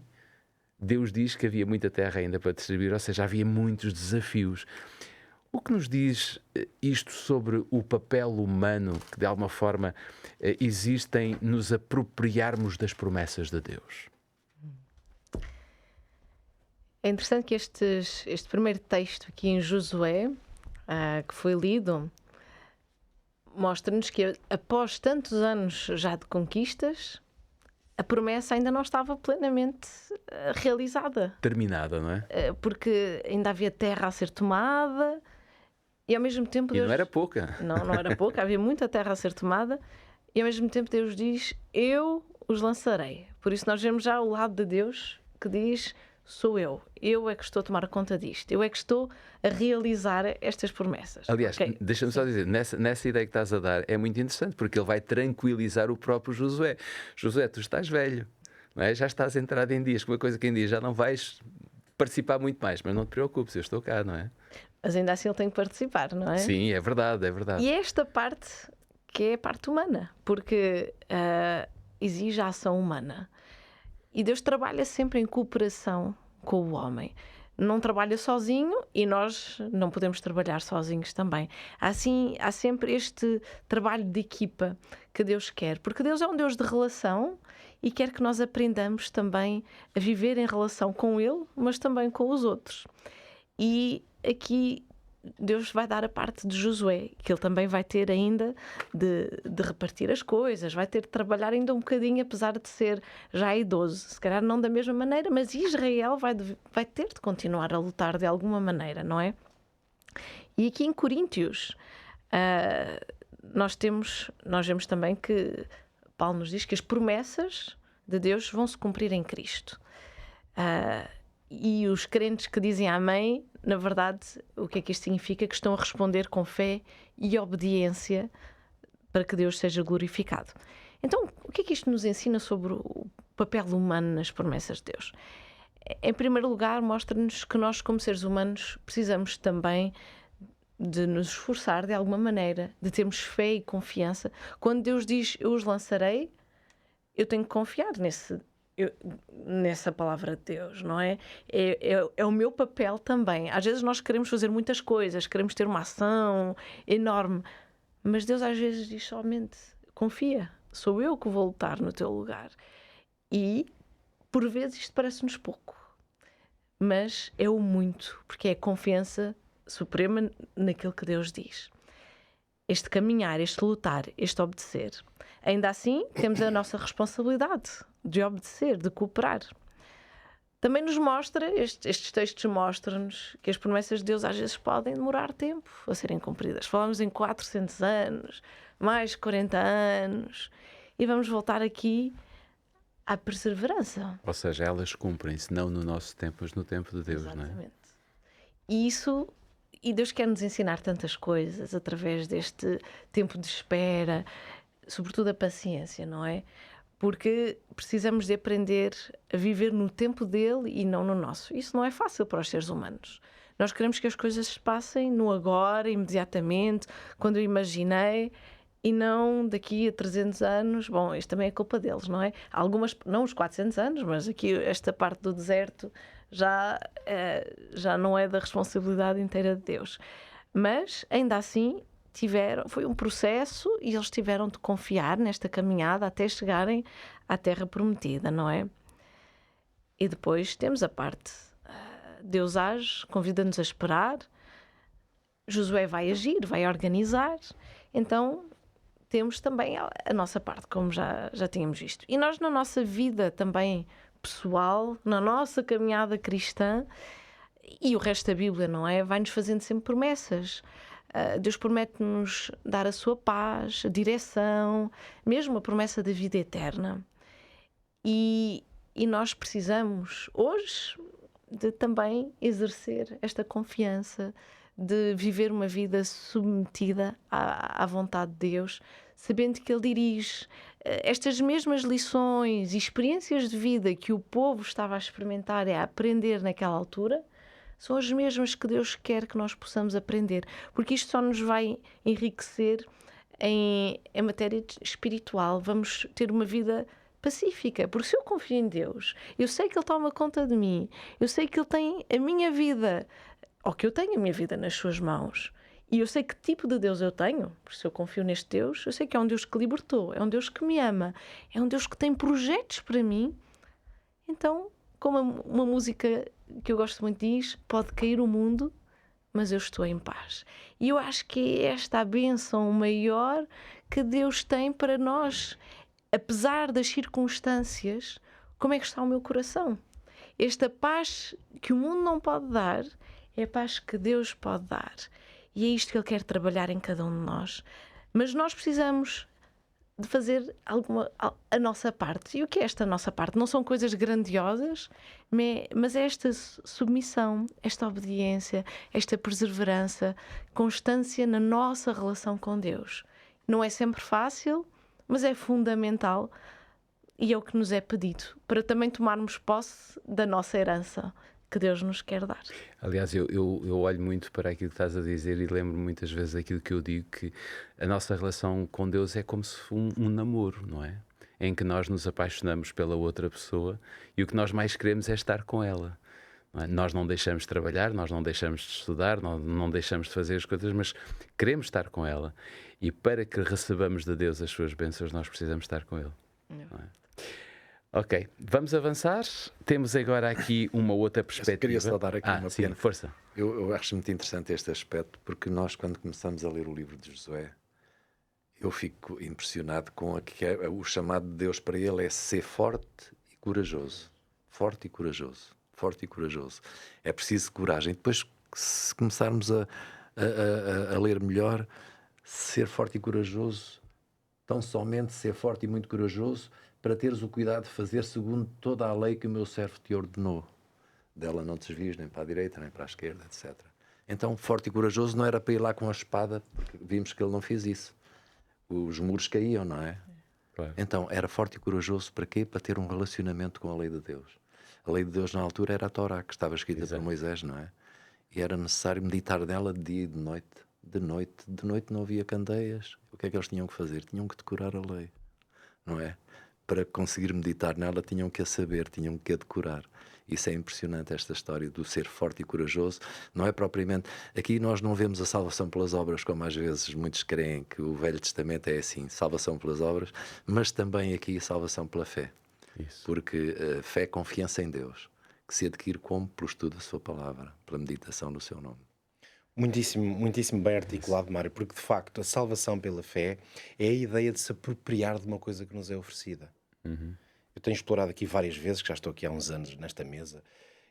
Deus diz que havia muita terra ainda para distribuir, ou seja, havia muitos desafios. O que nos diz isto sobre o papel humano que, de alguma forma, existe em nos apropriarmos das promessas de Deus? É interessante que este primeiro texto aqui em Josué, que foi lido, mostra-nos que após tantos anos já de conquistas, a promessa ainda não estava plenamente realizada. Terminada, não é? Porque ainda havia terra a ser tomada. E ao mesmo tempo Deus... não era pouca. Não era pouca, havia muita terra a ser tomada, e ao mesmo tempo Deus diz: eu os lançarei. Por isso nós vemos já o lado de Deus que diz: sou eu é que estou a tomar conta disto, eu é que estou a realizar estas promessas. Aliás, Okay. deixa-me só dizer, nessa ideia que estás a dar é muito interessante, porque ele vai tranquilizar o próprio Josué. Josué, tu estás velho, não é? Já estás entrado em dias, uma coisa que em dias já não vais participar muito mais, mas não te preocupes, eu estou cá, não é? Mas ainda assim ele tem que participar, não é? Sim, é verdade, é verdade. E é esta parte que é a parte humana, porque exige a ação humana. E Deus trabalha sempre em cooperação com o homem. Não trabalha sozinho e nós não podemos trabalhar sozinhos também. Há sempre este trabalho de equipa que Deus quer, porque Deus é um Deus de relação e quer que nós aprendamos também a viver em relação com Ele, mas também com os outros. E aqui Deus vai dar a parte de Josué, que ele também vai ter ainda de repartir as coisas, vai ter de trabalhar ainda um bocadinho, apesar de ser já idoso. Se calhar não da mesma maneira, mas Israel vai ter de continuar a lutar de alguma maneira, não é? E aqui em Coríntios, nós vemos também que Paulo nos diz que as promessas de Deus vão se cumprir em Cristo. E os crentes que dizem amém, na verdade, o que é que isto significa? Que estão a responder com fé e obediência para que Deus seja glorificado. Então, o que é que isto nos ensina sobre o papel humano nas promessas de Deus? Em primeiro lugar, mostra-nos que nós, como seres humanos, precisamos também de nos esforçar de alguma maneira, de termos fé e confiança. Quando Deus diz, eu os lançarei, eu tenho que confiar nessa palavra de Deus, não é? É o meu papel também. Às vezes nós queremos fazer muitas coisas, queremos ter uma ação enorme, mas Deus às vezes diz somente, confia, sou eu que vou lutar no teu lugar. E, por vezes, isto parece-nos pouco, mas é o muito, porque é a confiança suprema naquilo que Deus diz. Este caminhar, este lutar, este obedecer. Ainda assim, temos a nossa responsabilidade de obedecer, de cooperar. Também nos mostra, estes textos mostram-nos que as promessas de Deus às vezes podem demorar tempo a serem cumpridas. Falamos em 400 anos, mais 40 anos, e vamos voltar aqui à perseverança. Ou seja, elas cumprem-se não no nosso tempo, mas no tempo de Deus, Exatamente. não é? E Deus quer nos ensinar tantas coisas através deste tempo de espera, sobretudo a paciência, não é? Porque precisamos de aprender a viver no tempo dele e não no nosso. Isso não é fácil para os seres humanos. Nós queremos que as coisas se passem no agora, imediatamente, quando eu imaginei, e não daqui a 300 anos. Bom, isto também é culpa deles, não é? Algumas, não os 400 anos, mas aqui esta parte do deserto já não é da responsabilidade inteira de Deus. Mas, ainda assim, foi um processo e eles tiveram de confiar nesta caminhada até chegarem à terra prometida, não é? E depois temos a parte, Deus age, convida-nos a esperar, Josué vai agir, vai organizar, então temos também a nossa parte, como já tínhamos visto. E nós, na nossa vida também pessoal, na nossa caminhada cristã, e o resto da Bíblia, não é? Vai-nos fazendo sempre promessas. Deus promete-nos dar a sua paz, a direção, mesmo a promessa da vida eterna. E nós precisamos, hoje, de também exercer esta confiança, de viver uma vida submetida à vontade de Deus, sabendo que Ele dirige. Estas mesmas lições e experiências de vida que o povo estava a experimentar e a aprender naquela altura, são as mesmas que Deus quer que nós possamos aprender, porque isto só nos vai enriquecer em matéria espiritual. Vamos ter uma vida pacífica, porque se eu confio em Deus, eu sei que Ele toma conta de mim, eu sei que Ele tem a minha vida, ou que eu tenho a minha vida nas suas mãos, e eu sei que tipo de Deus eu tenho, porque se eu confio neste Deus, eu sei que é um Deus que libertou, é um Deus que me ama, é um Deus que tem projetos para mim. Então, como uma música que eu gosto muito diz, pode cair o mundo, mas eu estou em paz. E eu acho que é esta a bênção maior que Deus tem para nós. Apesar das circunstâncias, como é que está o meu coração? Esta paz que o mundo não pode dar é a paz que Deus pode dar. E é isto que Ele quer trabalhar em cada um de nós. Mas nós precisamos de fazer a nossa parte. E o que é esta nossa parte? Não são coisas grandiosas, mas é esta submissão, esta obediência, esta perseverança, constância na nossa relação com Deus. Não é sempre fácil, mas é fundamental e é o que nos é pedido para também tomarmos posse da nossa herança que Deus nos quer dar. Aliás, eu olho muito para aquilo que estás a dizer e lembro muitas vezes aquilo que eu digo, que a nossa relação com Deus é como se fosse um namoro, não é? Em que nós nos apaixonamos pela outra pessoa e o que nós mais queremos é estar com ela. Não é? Nós não deixamos de trabalhar, nós não deixamos de estudar, não deixamos de fazer as coisas, mas queremos estar com ela. E para que recebamos de Deus as suas bênçãos, nós precisamos estar com Ele. Não é? Ok, vamos avançar. Temos agora aqui uma outra perspectiva. Queria só dar aqui uma pequena... Força. Eu acho muito interessante este aspecto, porque nós, quando começamos a ler o livro de Josué, eu fico impressionado com o chamado de Deus para ele é ser forte e corajoso. Forte e corajoso. Forte e corajoso. É preciso coragem. Depois, se começarmos a ler melhor, ser forte e corajoso, tão somente ser forte e muito corajoso, para teres o cuidado de fazer segundo toda a lei que o meu servo te ordenou. Dela não te desvies nem para a direita, nem para a esquerda, etc. Então, forte e corajoso não era para ir lá com a espada, porque vimos que ele não fez isso. Os muros caíam, não é? Claro. Então, era forte e corajoso para quê? Para ter um relacionamento com a lei de Deus. A lei de Deus na altura era a Torá, que estava escrita por Moisés, não é? E era necessário meditar nela de dia e de noite. De noite não havia candeias. O que é que eles tinham que fazer? Tinham que decorar a lei, não é? Para conseguir meditar nela tinham que a saber, tinham que a decorar. Isso é impressionante, esta história do ser forte e corajoso. Não é propriamente... Aqui nós não vemos a salvação pelas obras, como às vezes muitos creem que o Velho Testamento é assim, salvação pelas obras, mas também aqui salvação pela fé. Isso. Porque fé é confiança em Deus, que se adquire como? Pelo estudo da sua palavra, pela meditação do seu nome. Muitíssimo bem articulado, Mário, porque de facto a salvação pela fé é a ideia de se apropriar de uma coisa que nos é oferecida. Eu tenho explorado aqui várias vezes, que já estou aqui há uns anos nesta mesa,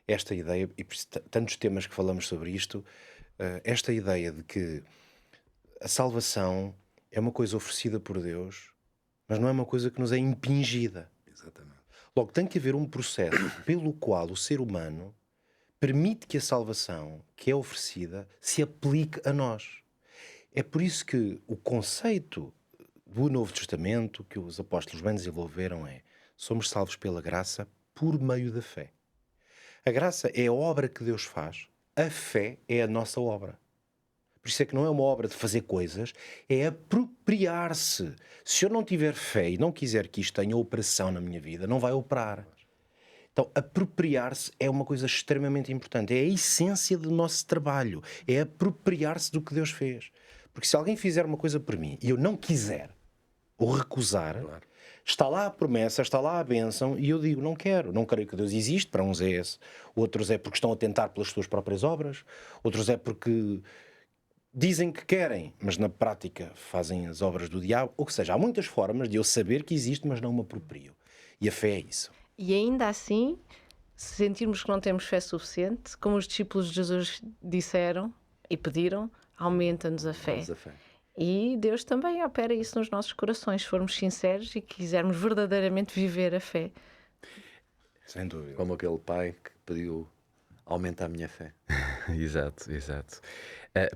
esta ideia, e por tantos temas que falamos sobre isto, esta ideia de que a salvação é uma coisa oferecida por Deus, mas não é uma coisa que nos é impingida. Exatamente. Logo, tem que haver um processo pelo qual o ser humano permite que a salvação que é oferecida se aplique a nós. É por isso que o conceito do Novo Testamento que os apóstolos bem desenvolveram é: somos salvos pela graça por meio da fé. A graça é a obra que Deus faz, a fé é a nossa obra. Por isso é que não é uma obra de fazer coisas, é apropriar-se. Se eu não tiver fé e não quiser que isto tenha operação na minha vida, não vai operar. Então, apropriar-se é uma coisa extremamente importante. É a essência do nosso trabalho. É apropriar-se do que Deus fez. Porque se alguém fizer uma coisa por mim e eu não quiser ou recusar, está lá a promessa, está lá a bênção e eu digo, não quero. Não creio que Deus existe. Para uns é esse. Outros é porque estão a tentar pelas suas próprias obras. Outros é porque dizem que querem, mas na prática fazem as obras do diabo. Ou seja, há muitas formas de eu saber que existe, mas não me aproprio. E a fé é isso. E ainda assim, se sentirmos que não temos fé suficiente, como os discípulos de Jesus disseram e pediram, aumenta-nos a fé. E Deus também opera isso nos nossos corações, se formos sinceros e quisermos verdadeiramente viver a fé. Sem dúvida. Como aquele pai que pediu: aumenta a minha fé. Exato, exato.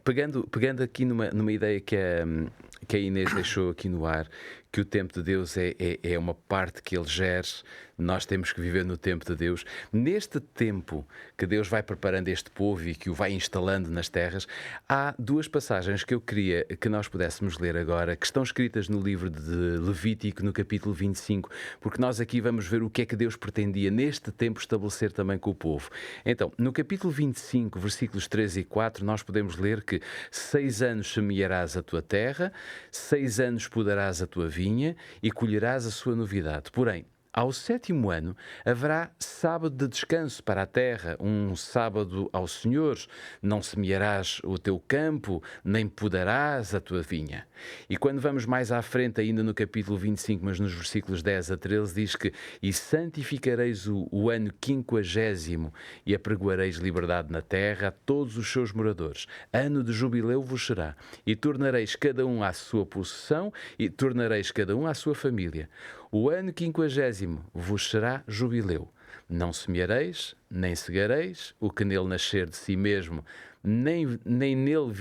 Pegando aqui numa ideia que a Inês deixou aqui no ar, que o tempo de Deus é uma parte que Ele gere, nós temos que viver no tempo de Deus. Neste tempo que Deus vai preparando este povo e que o vai instalando nas terras, há duas passagens que eu queria que nós pudéssemos ler agora, que estão escritas no livro de Levítico, no capítulo 25, porque nós aqui vamos ver o que é que Deus pretendia neste tempo estabelecer também com o povo. Então, no capítulo 25, versículos 3 e 4, nós podemos ler que 6 anos semearás a tua terra, 6 anos podarás a tua vinha e colherás a sua novidade. Porém, ao 7º ano haverá sábado de descanso para a terra, um sábado ao Senhor. Não semearás o teu campo, nem podarás a tua vinha. E quando vamos mais à frente, ainda no capítulo 25, mas nos versículos 10 a 13, diz que: e santificareis o ano 50º e apregoareis liberdade na terra a todos os seus moradores. Ano de jubileu vos será. E tornareis cada um à sua possessão e tornareis cada um à sua família. O ano 50º vos será jubileu. Não semeareis, nem cegareis, o que nele nascer de si mesmo, nem nele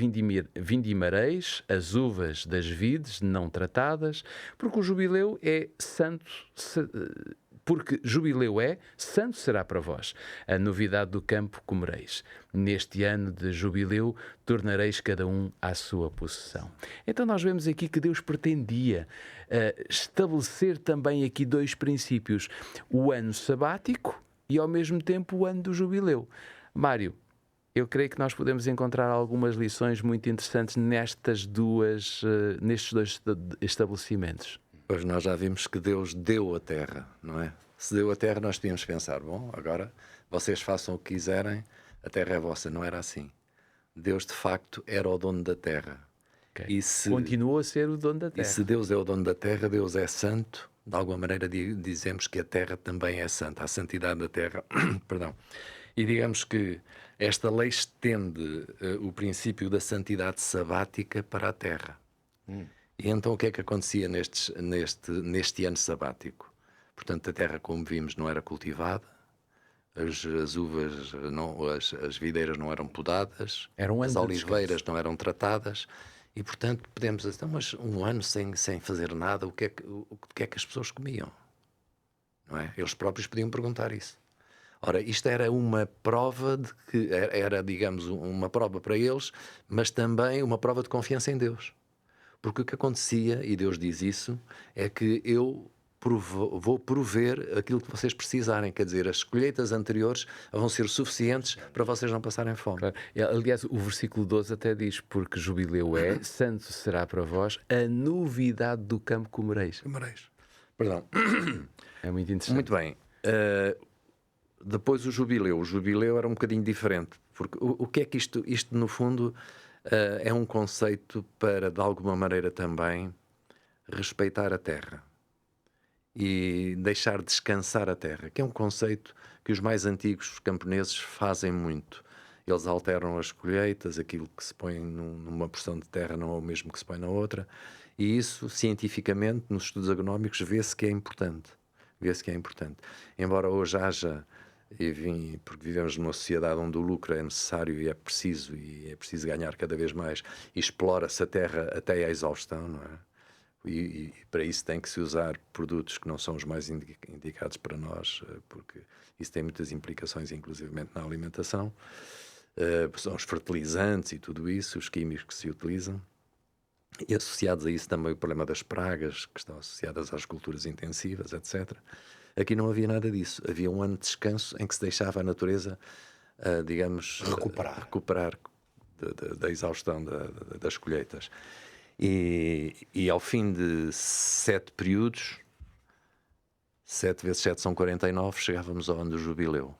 vindimareis as uvas das vides não tratadas, porque o jubileu é santo, porque jubileu é, santo será para vós. A novidade do campo comereis. Neste ano de jubileu, tornareis cada um à sua possessão. Então nós vemos aqui que Deus pretendia estabelecer também aqui dois princípios: o ano sabático e ao mesmo tempo o ano do jubileu. Mário, eu creio que nós podemos encontrar algumas lições muito interessantes nestes dois estabelecimentos. Pois nós já vimos que Deus deu a terra, não é? Se deu a terra, nós tínhamos pensar: bom, agora vocês façam o que quiserem, a terra é vossa. Não era assim. Deus, de facto, era o dono da terra. Okay. Continuou a ser o dono da terra. E se Deus é o dono da terra, Deus é santo. De alguma maneira dizemos que a terra também é santa, a santidade da terra. Perdão. E digamos que esta lei estende o princípio da santidade sabática para a terra. E então o que é que acontecia neste ano sabático? Portanto, a terra, como vimos, não era cultivada, as uvas, as videiras não eram podadas, as oliveiras não eram tratadas, e, portanto, podemos dizer, mas um ano sem fazer nada, o que é que as pessoas comiam? Não é? Eles próprios podiam perguntar isso. Ora, isto era uma prova de que era, digamos, uma prova para eles, mas também uma prova de confiança em Deus. Porque o que acontecia, e Deus diz isso, é que eu vou prover aquilo que vocês precisarem. Quer dizer, as colheitas anteriores vão ser suficientes para vocês não passarem fome. Claro. Aliás, o versículo 12 até diz, porque jubileu é, santo será para vós, a novidade do campo comereis. Perdão. É muito interessante. Muito bem. Depois o jubileu era um bocadinho diferente, porque o que é que isto no fundo é um conceito para, de alguma maneira também, respeitar a terra e deixar descansar a terra, que é um conceito que os mais antigos camponeses fazem muito. Eles alteram as colheitas, aquilo que se põe numa porção de terra não é o mesmo que se põe na outra, e isso, cientificamente, nos estudos agronómicos, vê-se que é importante. Embora hoje haja, porque vivemos numa sociedade onde o lucro é necessário e é preciso ganhar cada vez mais, e explora-se a terra até à exaustão, não é? E para isso tem que se usar produtos que não são os mais indicados para nós, porque isso tem muitas implicações, inclusivamente na alimentação. São os fertilizantes e tudo isso, os químicos que se utilizam. E associados a isso também o problema das pragas, que estão associadas às culturas intensivas, etc. Aqui não havia nada disso. Havia um ano de descanso em que se deixava a natureza, digamos, recuperar da exaustão das colheitas. E ao fim de 7 períodos, 7 vezes 7 são 49, chegávamos ao ano do jubileu.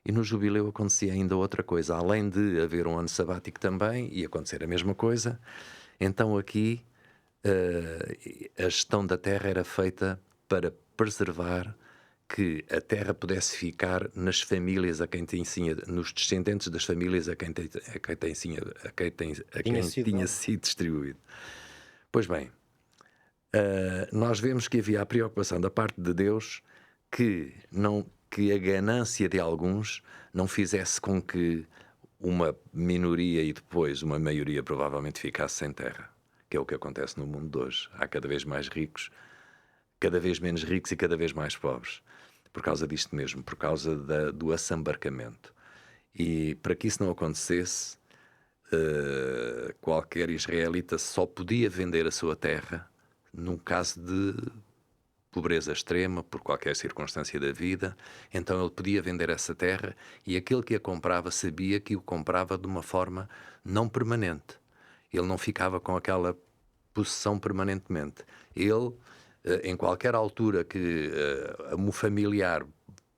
E no jubileu acontecia ainda outra coisa. Além de haver um ano sabático também, ia acontecer a mesma coisa. Então aqui a gestão da terra era feita para preservar que a terra pudesse ficar nas famílias a quem tinha, nos descendentes das famílias a quem tinha sido distribuído. Pois bem, nós vemos que havia a preocupação da parte de Deus que a ganância de alguns não fizesse com que uma minoria e depois uma maioria provavelmente ficasse sem terra, que é o que acontece no mundo de hoje. Há cada vez mais ricos, cada vez menos ricos e cada vez mais pobres, por causa disto mesmo, por causa do assambarcamento. E para que isso não acontecesse, qualquer israelita só podia vender a sua terra num caso de pobreza extrema, por qualquer circunstância da vida. Então ele podia vender essa terra e aquele que a comprava sabia que o comprava de uma forma não permanente. Ele não ficava com aquela possessão permanentemente. Ele, em qualquer altura que um familiar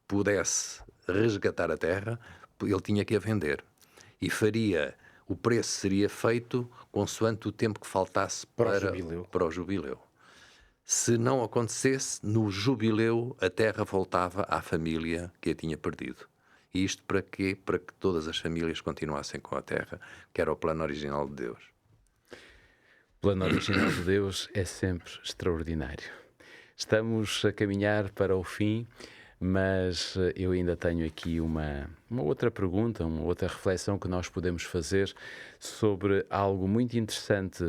pudesse resgatar a terra, ele tinha que a vender. E o preço seria feito consoante o tempo que faltasse para o jubileu. Se não acontecesse, no jubileu a terra voltava à família que a tinha perdido. E isto para quê? Para que todas as famílias continuassem com a terra, que era o plano original de Deus. O plano original de Deus é sempre extraordinário. Estamos a caminhar para o fim, mas eu ainda tenho aqui uma outra pergunta, uma outra reflexão que nós podemos fazer sobre algo muito interessante,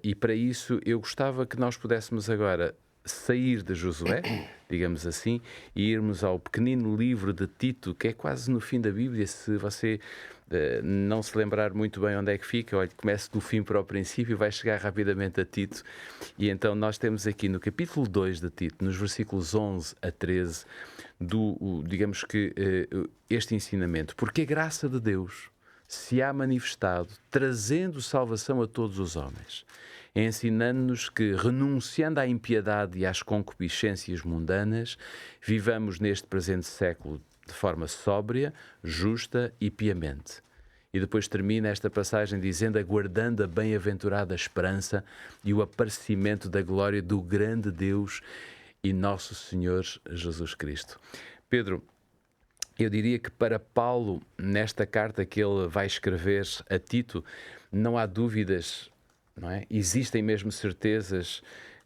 e para isso eu gostava que nós pudéssemos agora sair de Josué, digamos assim, e irmos ao pequenino livro de Tito, que é quase no fim da Bíblia. Se você não se lembrar muito bem onde é que fica, olha, comece do fim para o princípio e vai chegar rapidamente a Tito. E então nós temos aqui no capítulo 2 de Tito, nos versículos 11 a 13, digamos que este ensinamento: porque a graça de Deus se há manifestado, trazendo salvação a todos os homens, ensinando-nos que, renunciando à impiedade e às concupiscências mundanas, vivamos neste presente século de forma sóbria, justa e piamente. E depois termina esta passagem dizendo: aguardando a bem-aventurada esperança e o aparecimento da glória do grande Deus e nosso Senhor Jesus Cristo. Pedro, eu diria que para Paulo, nesta carta que ele vai escrever a Tito, não há dúvidas, não é? Existem mesmo certezas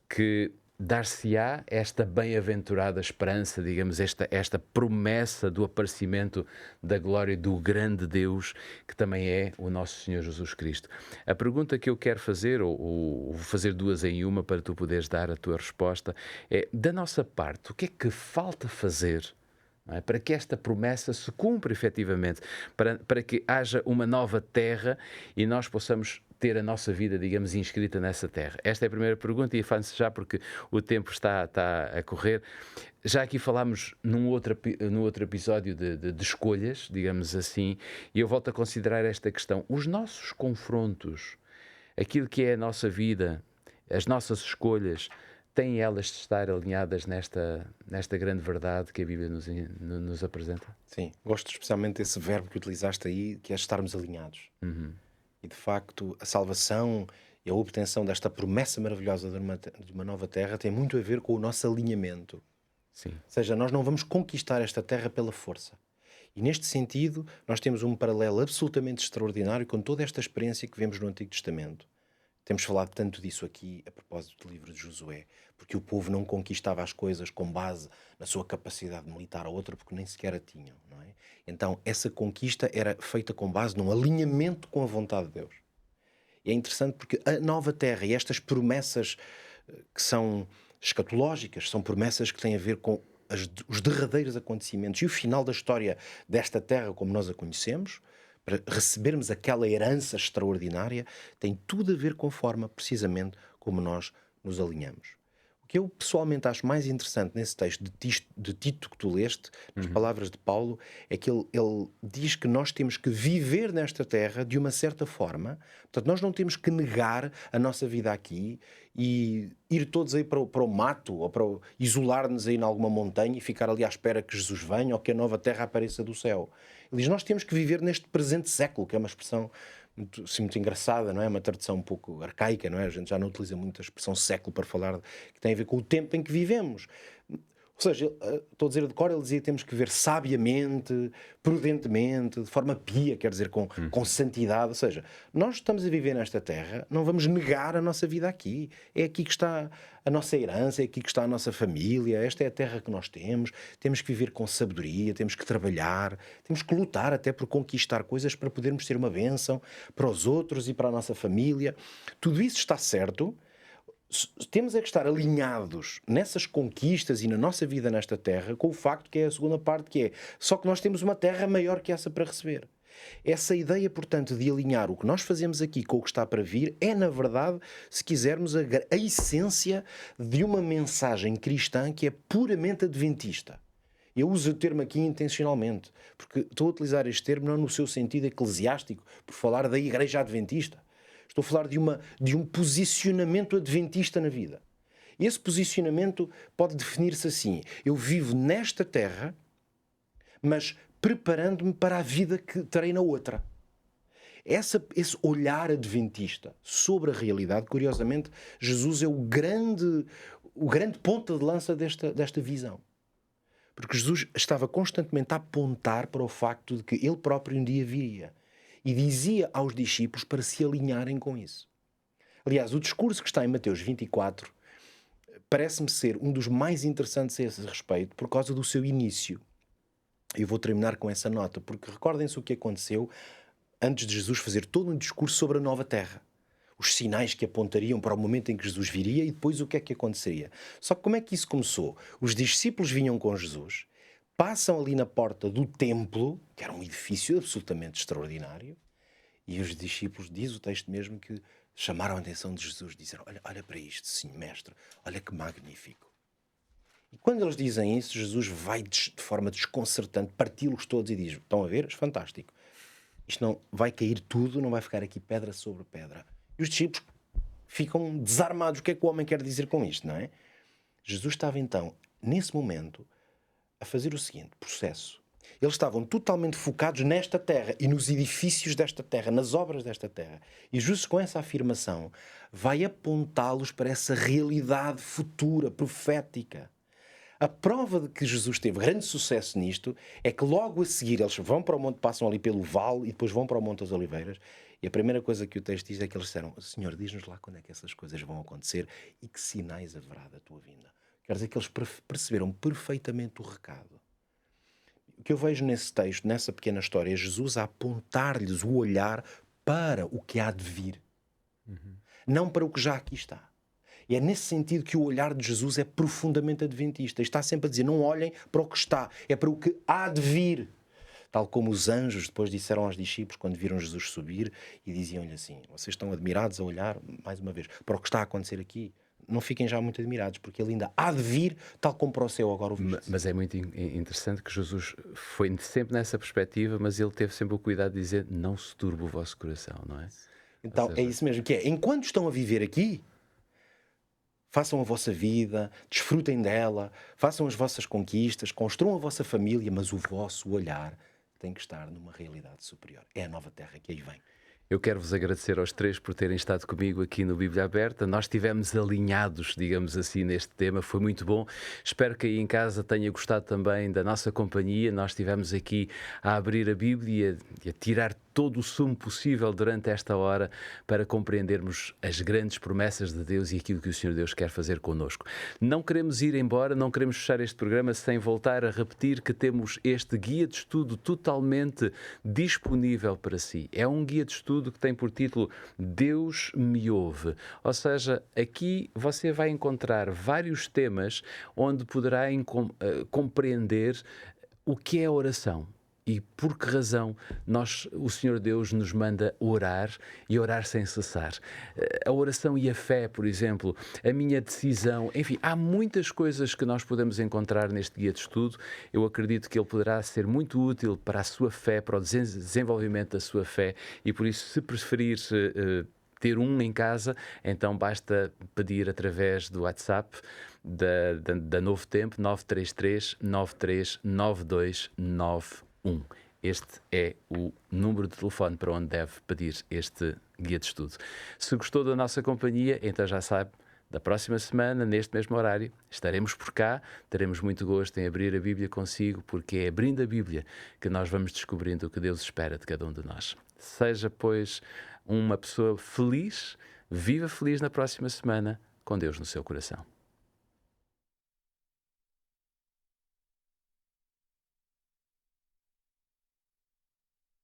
que dar-se-á esta bem-aventurada esperança, digamos, esta promessa do aparecimento da glória do grande Deus, que também é o nosso Senhor Jesus Cristo. A pergunta que eu quero fazer, ou vou fazer duas em uma para tu poderes dar a tua resposta, é, da nossa parte, o que é que falta fazer, não é, para que esta promessa se cumpra efetivamente, para que haja uma nova terra e nós possamos ter a nossa vida, digamos, inscrita nessa terra? Esta é a primeira pergunta e faço já porque o tempo está a correr. Já aqui falámos num outro episódio de escolhas, digamos assim, e eu volto a considerar esta questão. Os nossos confrontos, aquilo que é a nossa vida, as nossas escolhas, têm elas de estar alinhadas nesta grande verdade que a Bíblia nos apresenta? Sim, gosto especialmente desse verbo que utilizaste aí, que é estarmos alinhados. E de facto, a salvação e a obtenção desta promessa maravilhosa de uma nova terra tem muito a ver com o nosso alinhamento. Sim. Ou seja, nós não vamos conquistar esta terra pela força. E neste sentido, nós temos um paralelo absolutamente extraordinário com toda esta experiência que vemos no Antigo Testamento. Temos falado tanto disso aqui a propósito do livro de Josué, porque o povo não conquistava as coisas com base na sua capacidade militar ou outra, porque nem sequer a tinham, não é? Então, essa conquista era feita com base num alinhamento com a vontade de Deus. E é interessante porque a nova terra e estas promessas que são escatológicas, são promessas que têm a ver com os derradeiros acontecimentos e o final da história desta terra como nós a conhecemos, para recebermos aquela herança extraordinária, tem tudo a ver com a forma, precisamente, como nós nos alinhamos. O que eu pessoalmente acho mais interessante nesse texto de Tito que tu leste, nas palavras de Paulo, é que ele diz que nós temos que viver nesta terra de uma certa forma. Portanto, nós não temos que negar a nossa vida aqui e ir todos aí para o mato ou para isolar-nos aí em alguma montanha e ficar ali à espera que Jesus venha ou que a nova terra apareça do céu. Ele diz, nós temos que viver neste presente século, que é uma expressão muito engraçada, não é? Uma tradução um pouco arcaica, não é? A gente já não utiliza muito a expressão século para falar, que tem a ver com o tempo em que vivemos. Ou seja, estou a dizer de cor, ele dizia que temos que viver sabiamente, prudentemente, de forma pia, quer dizer, com santidade. Ou seja, nós estamos a viver nesta terra, não vamos negar a nossa vida aqui. É aqui que está a nossa herança, é aqui que está a nossa família, esta é a terra que nós temos. Temos que viver com sabedoria, temos que trabalhar, temos que lutar até por conquistar coisas para podermos ter uma bênção para os outros e para a nossa família. Tudo isso está certo. Temos é que estar alinhados nessas conquistas e na nossa vida nesta terra com o facto que é a segunda parte, que é só que nós temos uma terra maior que essa para receber. Essa ideia, portanto, de alinhar o que nós fazemos aqui com o que está para vir é, na verdade, se quisermos, a essência de uma mensagem cristã que é puramente adventista. Eu uso o termo aqui intencionalmente, porque estou a utilizar este termo não no seu sentido eclesiástico, por falar da Igreja Adventista. Estou a falar de um posicionamento adventista na vida. E esse posicionamento pode definir-se assim: eu vivo nesta terra, mas preparando-me para a vida que terei na outra. Esse olhar adventista sobre a realidade, curiosamente, Jesus é o grande ponta de lança desta visão. Porque Jesus estava constantemente a apontar para o facto de que ele próprio um dia viria. E dizia aos discípulos para se alinharem com isso. Aliás, o discurso que está em Mateus 24 parece-me ser um dos mais interessantes a esse respeito por causa do seu início. Eu vou terminar com essa nota, porque recordem-se o que aconteceu antes de Jesus fazer todo um discurso sobre a nova terra. Os sinais que apontariam para o momento em que Jesus viria e depois o que é que aconteceria. Só que como é que isso começou? Os discípulos vinham com Jesus, passam ali na porta do templo, que era um edifício absolutamente extraordinário, e os discípulos, diz o texto mesmo, que chamaram a atenção de Jesus, disseram, olha para isto, sim, mestre, olha que magnífico. E quando eles dizem isso, Jesus vai de forma desconcertante parti-los todos e diz, estão a ver? É fantástico. Isto não vai cair tudo, não vai ficar aqui pedra sobre pedra. E os discípulos ficam desarmados. O que é que o homem quer dizer com isto, não é? Jesus estava então, nesse momento, a fazer o seguinte processo. Eles estavam totalmente focados nesta terra e nos edifícios desta terra, nas obras desta terra. E Jesus, com essa afirmação, vai apontá-los para essa realidade futura, profética. A prova de que Jesus teve grande sucesso nisto é que logo a seguir eles vão para o monte, passam ali pelo vale e depois vão para o Monte das Oliveiras. E a primeira coisa que o texto diz é que eles disseram: Senhor, diz-nos lá quando é que essas coisas vão acontecer e que sinais haverá da tua vinda. Quer dizer que eles perceberam perfeitamente o recado. O que eu vejo nesse texto, nessa pequena história, é Jesus a apontar-lhes o olhar para o que há de vir. Não para o que já aqui está. E é nesse sentido que o olhar de Jesus é profundamente adventista. Está sempre a dizer: não olhem para o que está, é para o que há de vir. Tal como os anjos depois disseram aos discípulos quando viram Jesus subir e diziam-lhe assim: vocês estão admirados a olhar, mais uma vez, para o que está a acontecer aqui. Não fiquem já muito admirados, porque ele ainda há de vir, tal como para o céu agora o viste. Mas é muito interessante que Jesus foi sempre nessa perspectiva, mas ele teve sempre o cuidado de dizer: não se turbe o vosso coração, não é? Então é isso mesmo que é. Enquanto estão a viver aqui, façam a vossa vida, desfrutem dela, façam as vossas conquistas, construam a vossa família, mas o vosso olhar tem que estar numa realidade superior. É a nova terra que aí vem. Eu quero vos agradecer aos três por terem estado comigo aqui no Bíblia Aberta. Nós estivemos alinhados, digamos assim, neste tema. Foi muito bom. Espero que aí em casa tenha gostado também da nossa companhia. Nós estivemos aqui a abrir a Bíblia e a tirar todo o sumo possível durante esta hora para compreendermos as grandes promessas de Deus e aquilo que o Senhor Deus quer fazer connosco. Não queremos ir embora, não queremos fechar este programa sem voltar a repetir que temos este guia de estudo totalmente disponível para si. É um guia de estudo que tem por título Deus me ouve. Ou seja, aqui você vai encontrar vários temas onde poderá compreender o que é a oração. E por que razão o Senhor Deus nos manda orar e orar sem cessar. A oração e a fé, por exemplo, a minha decisão, enfim, há muitas coisas que nós podemos encontrar neste guia de estudo. Eu acredito que ele poderá ser muito útil para a sua fé, para o desenvolvimento da sua fé e por isso, se preferir ter um em casa, então basta pedir através do WhatsApp da Novo Tempo, 933 93 9291. Este é o número de telefone para onde deve pedir este guia de estudo. Se gostou da nossa companhia, então já sabe, da próxima semana, neste mesmo horário, estaremos por cá, teremos muito gosto em abrir a Bíblia consigo, porque é abrindo a Bíblia que nós vamos descobrindo o que Deus espera de cada um de nós. Seja, pois, uma pessoa feliz, viva feliz na próxima semana, com Deus no seu coração.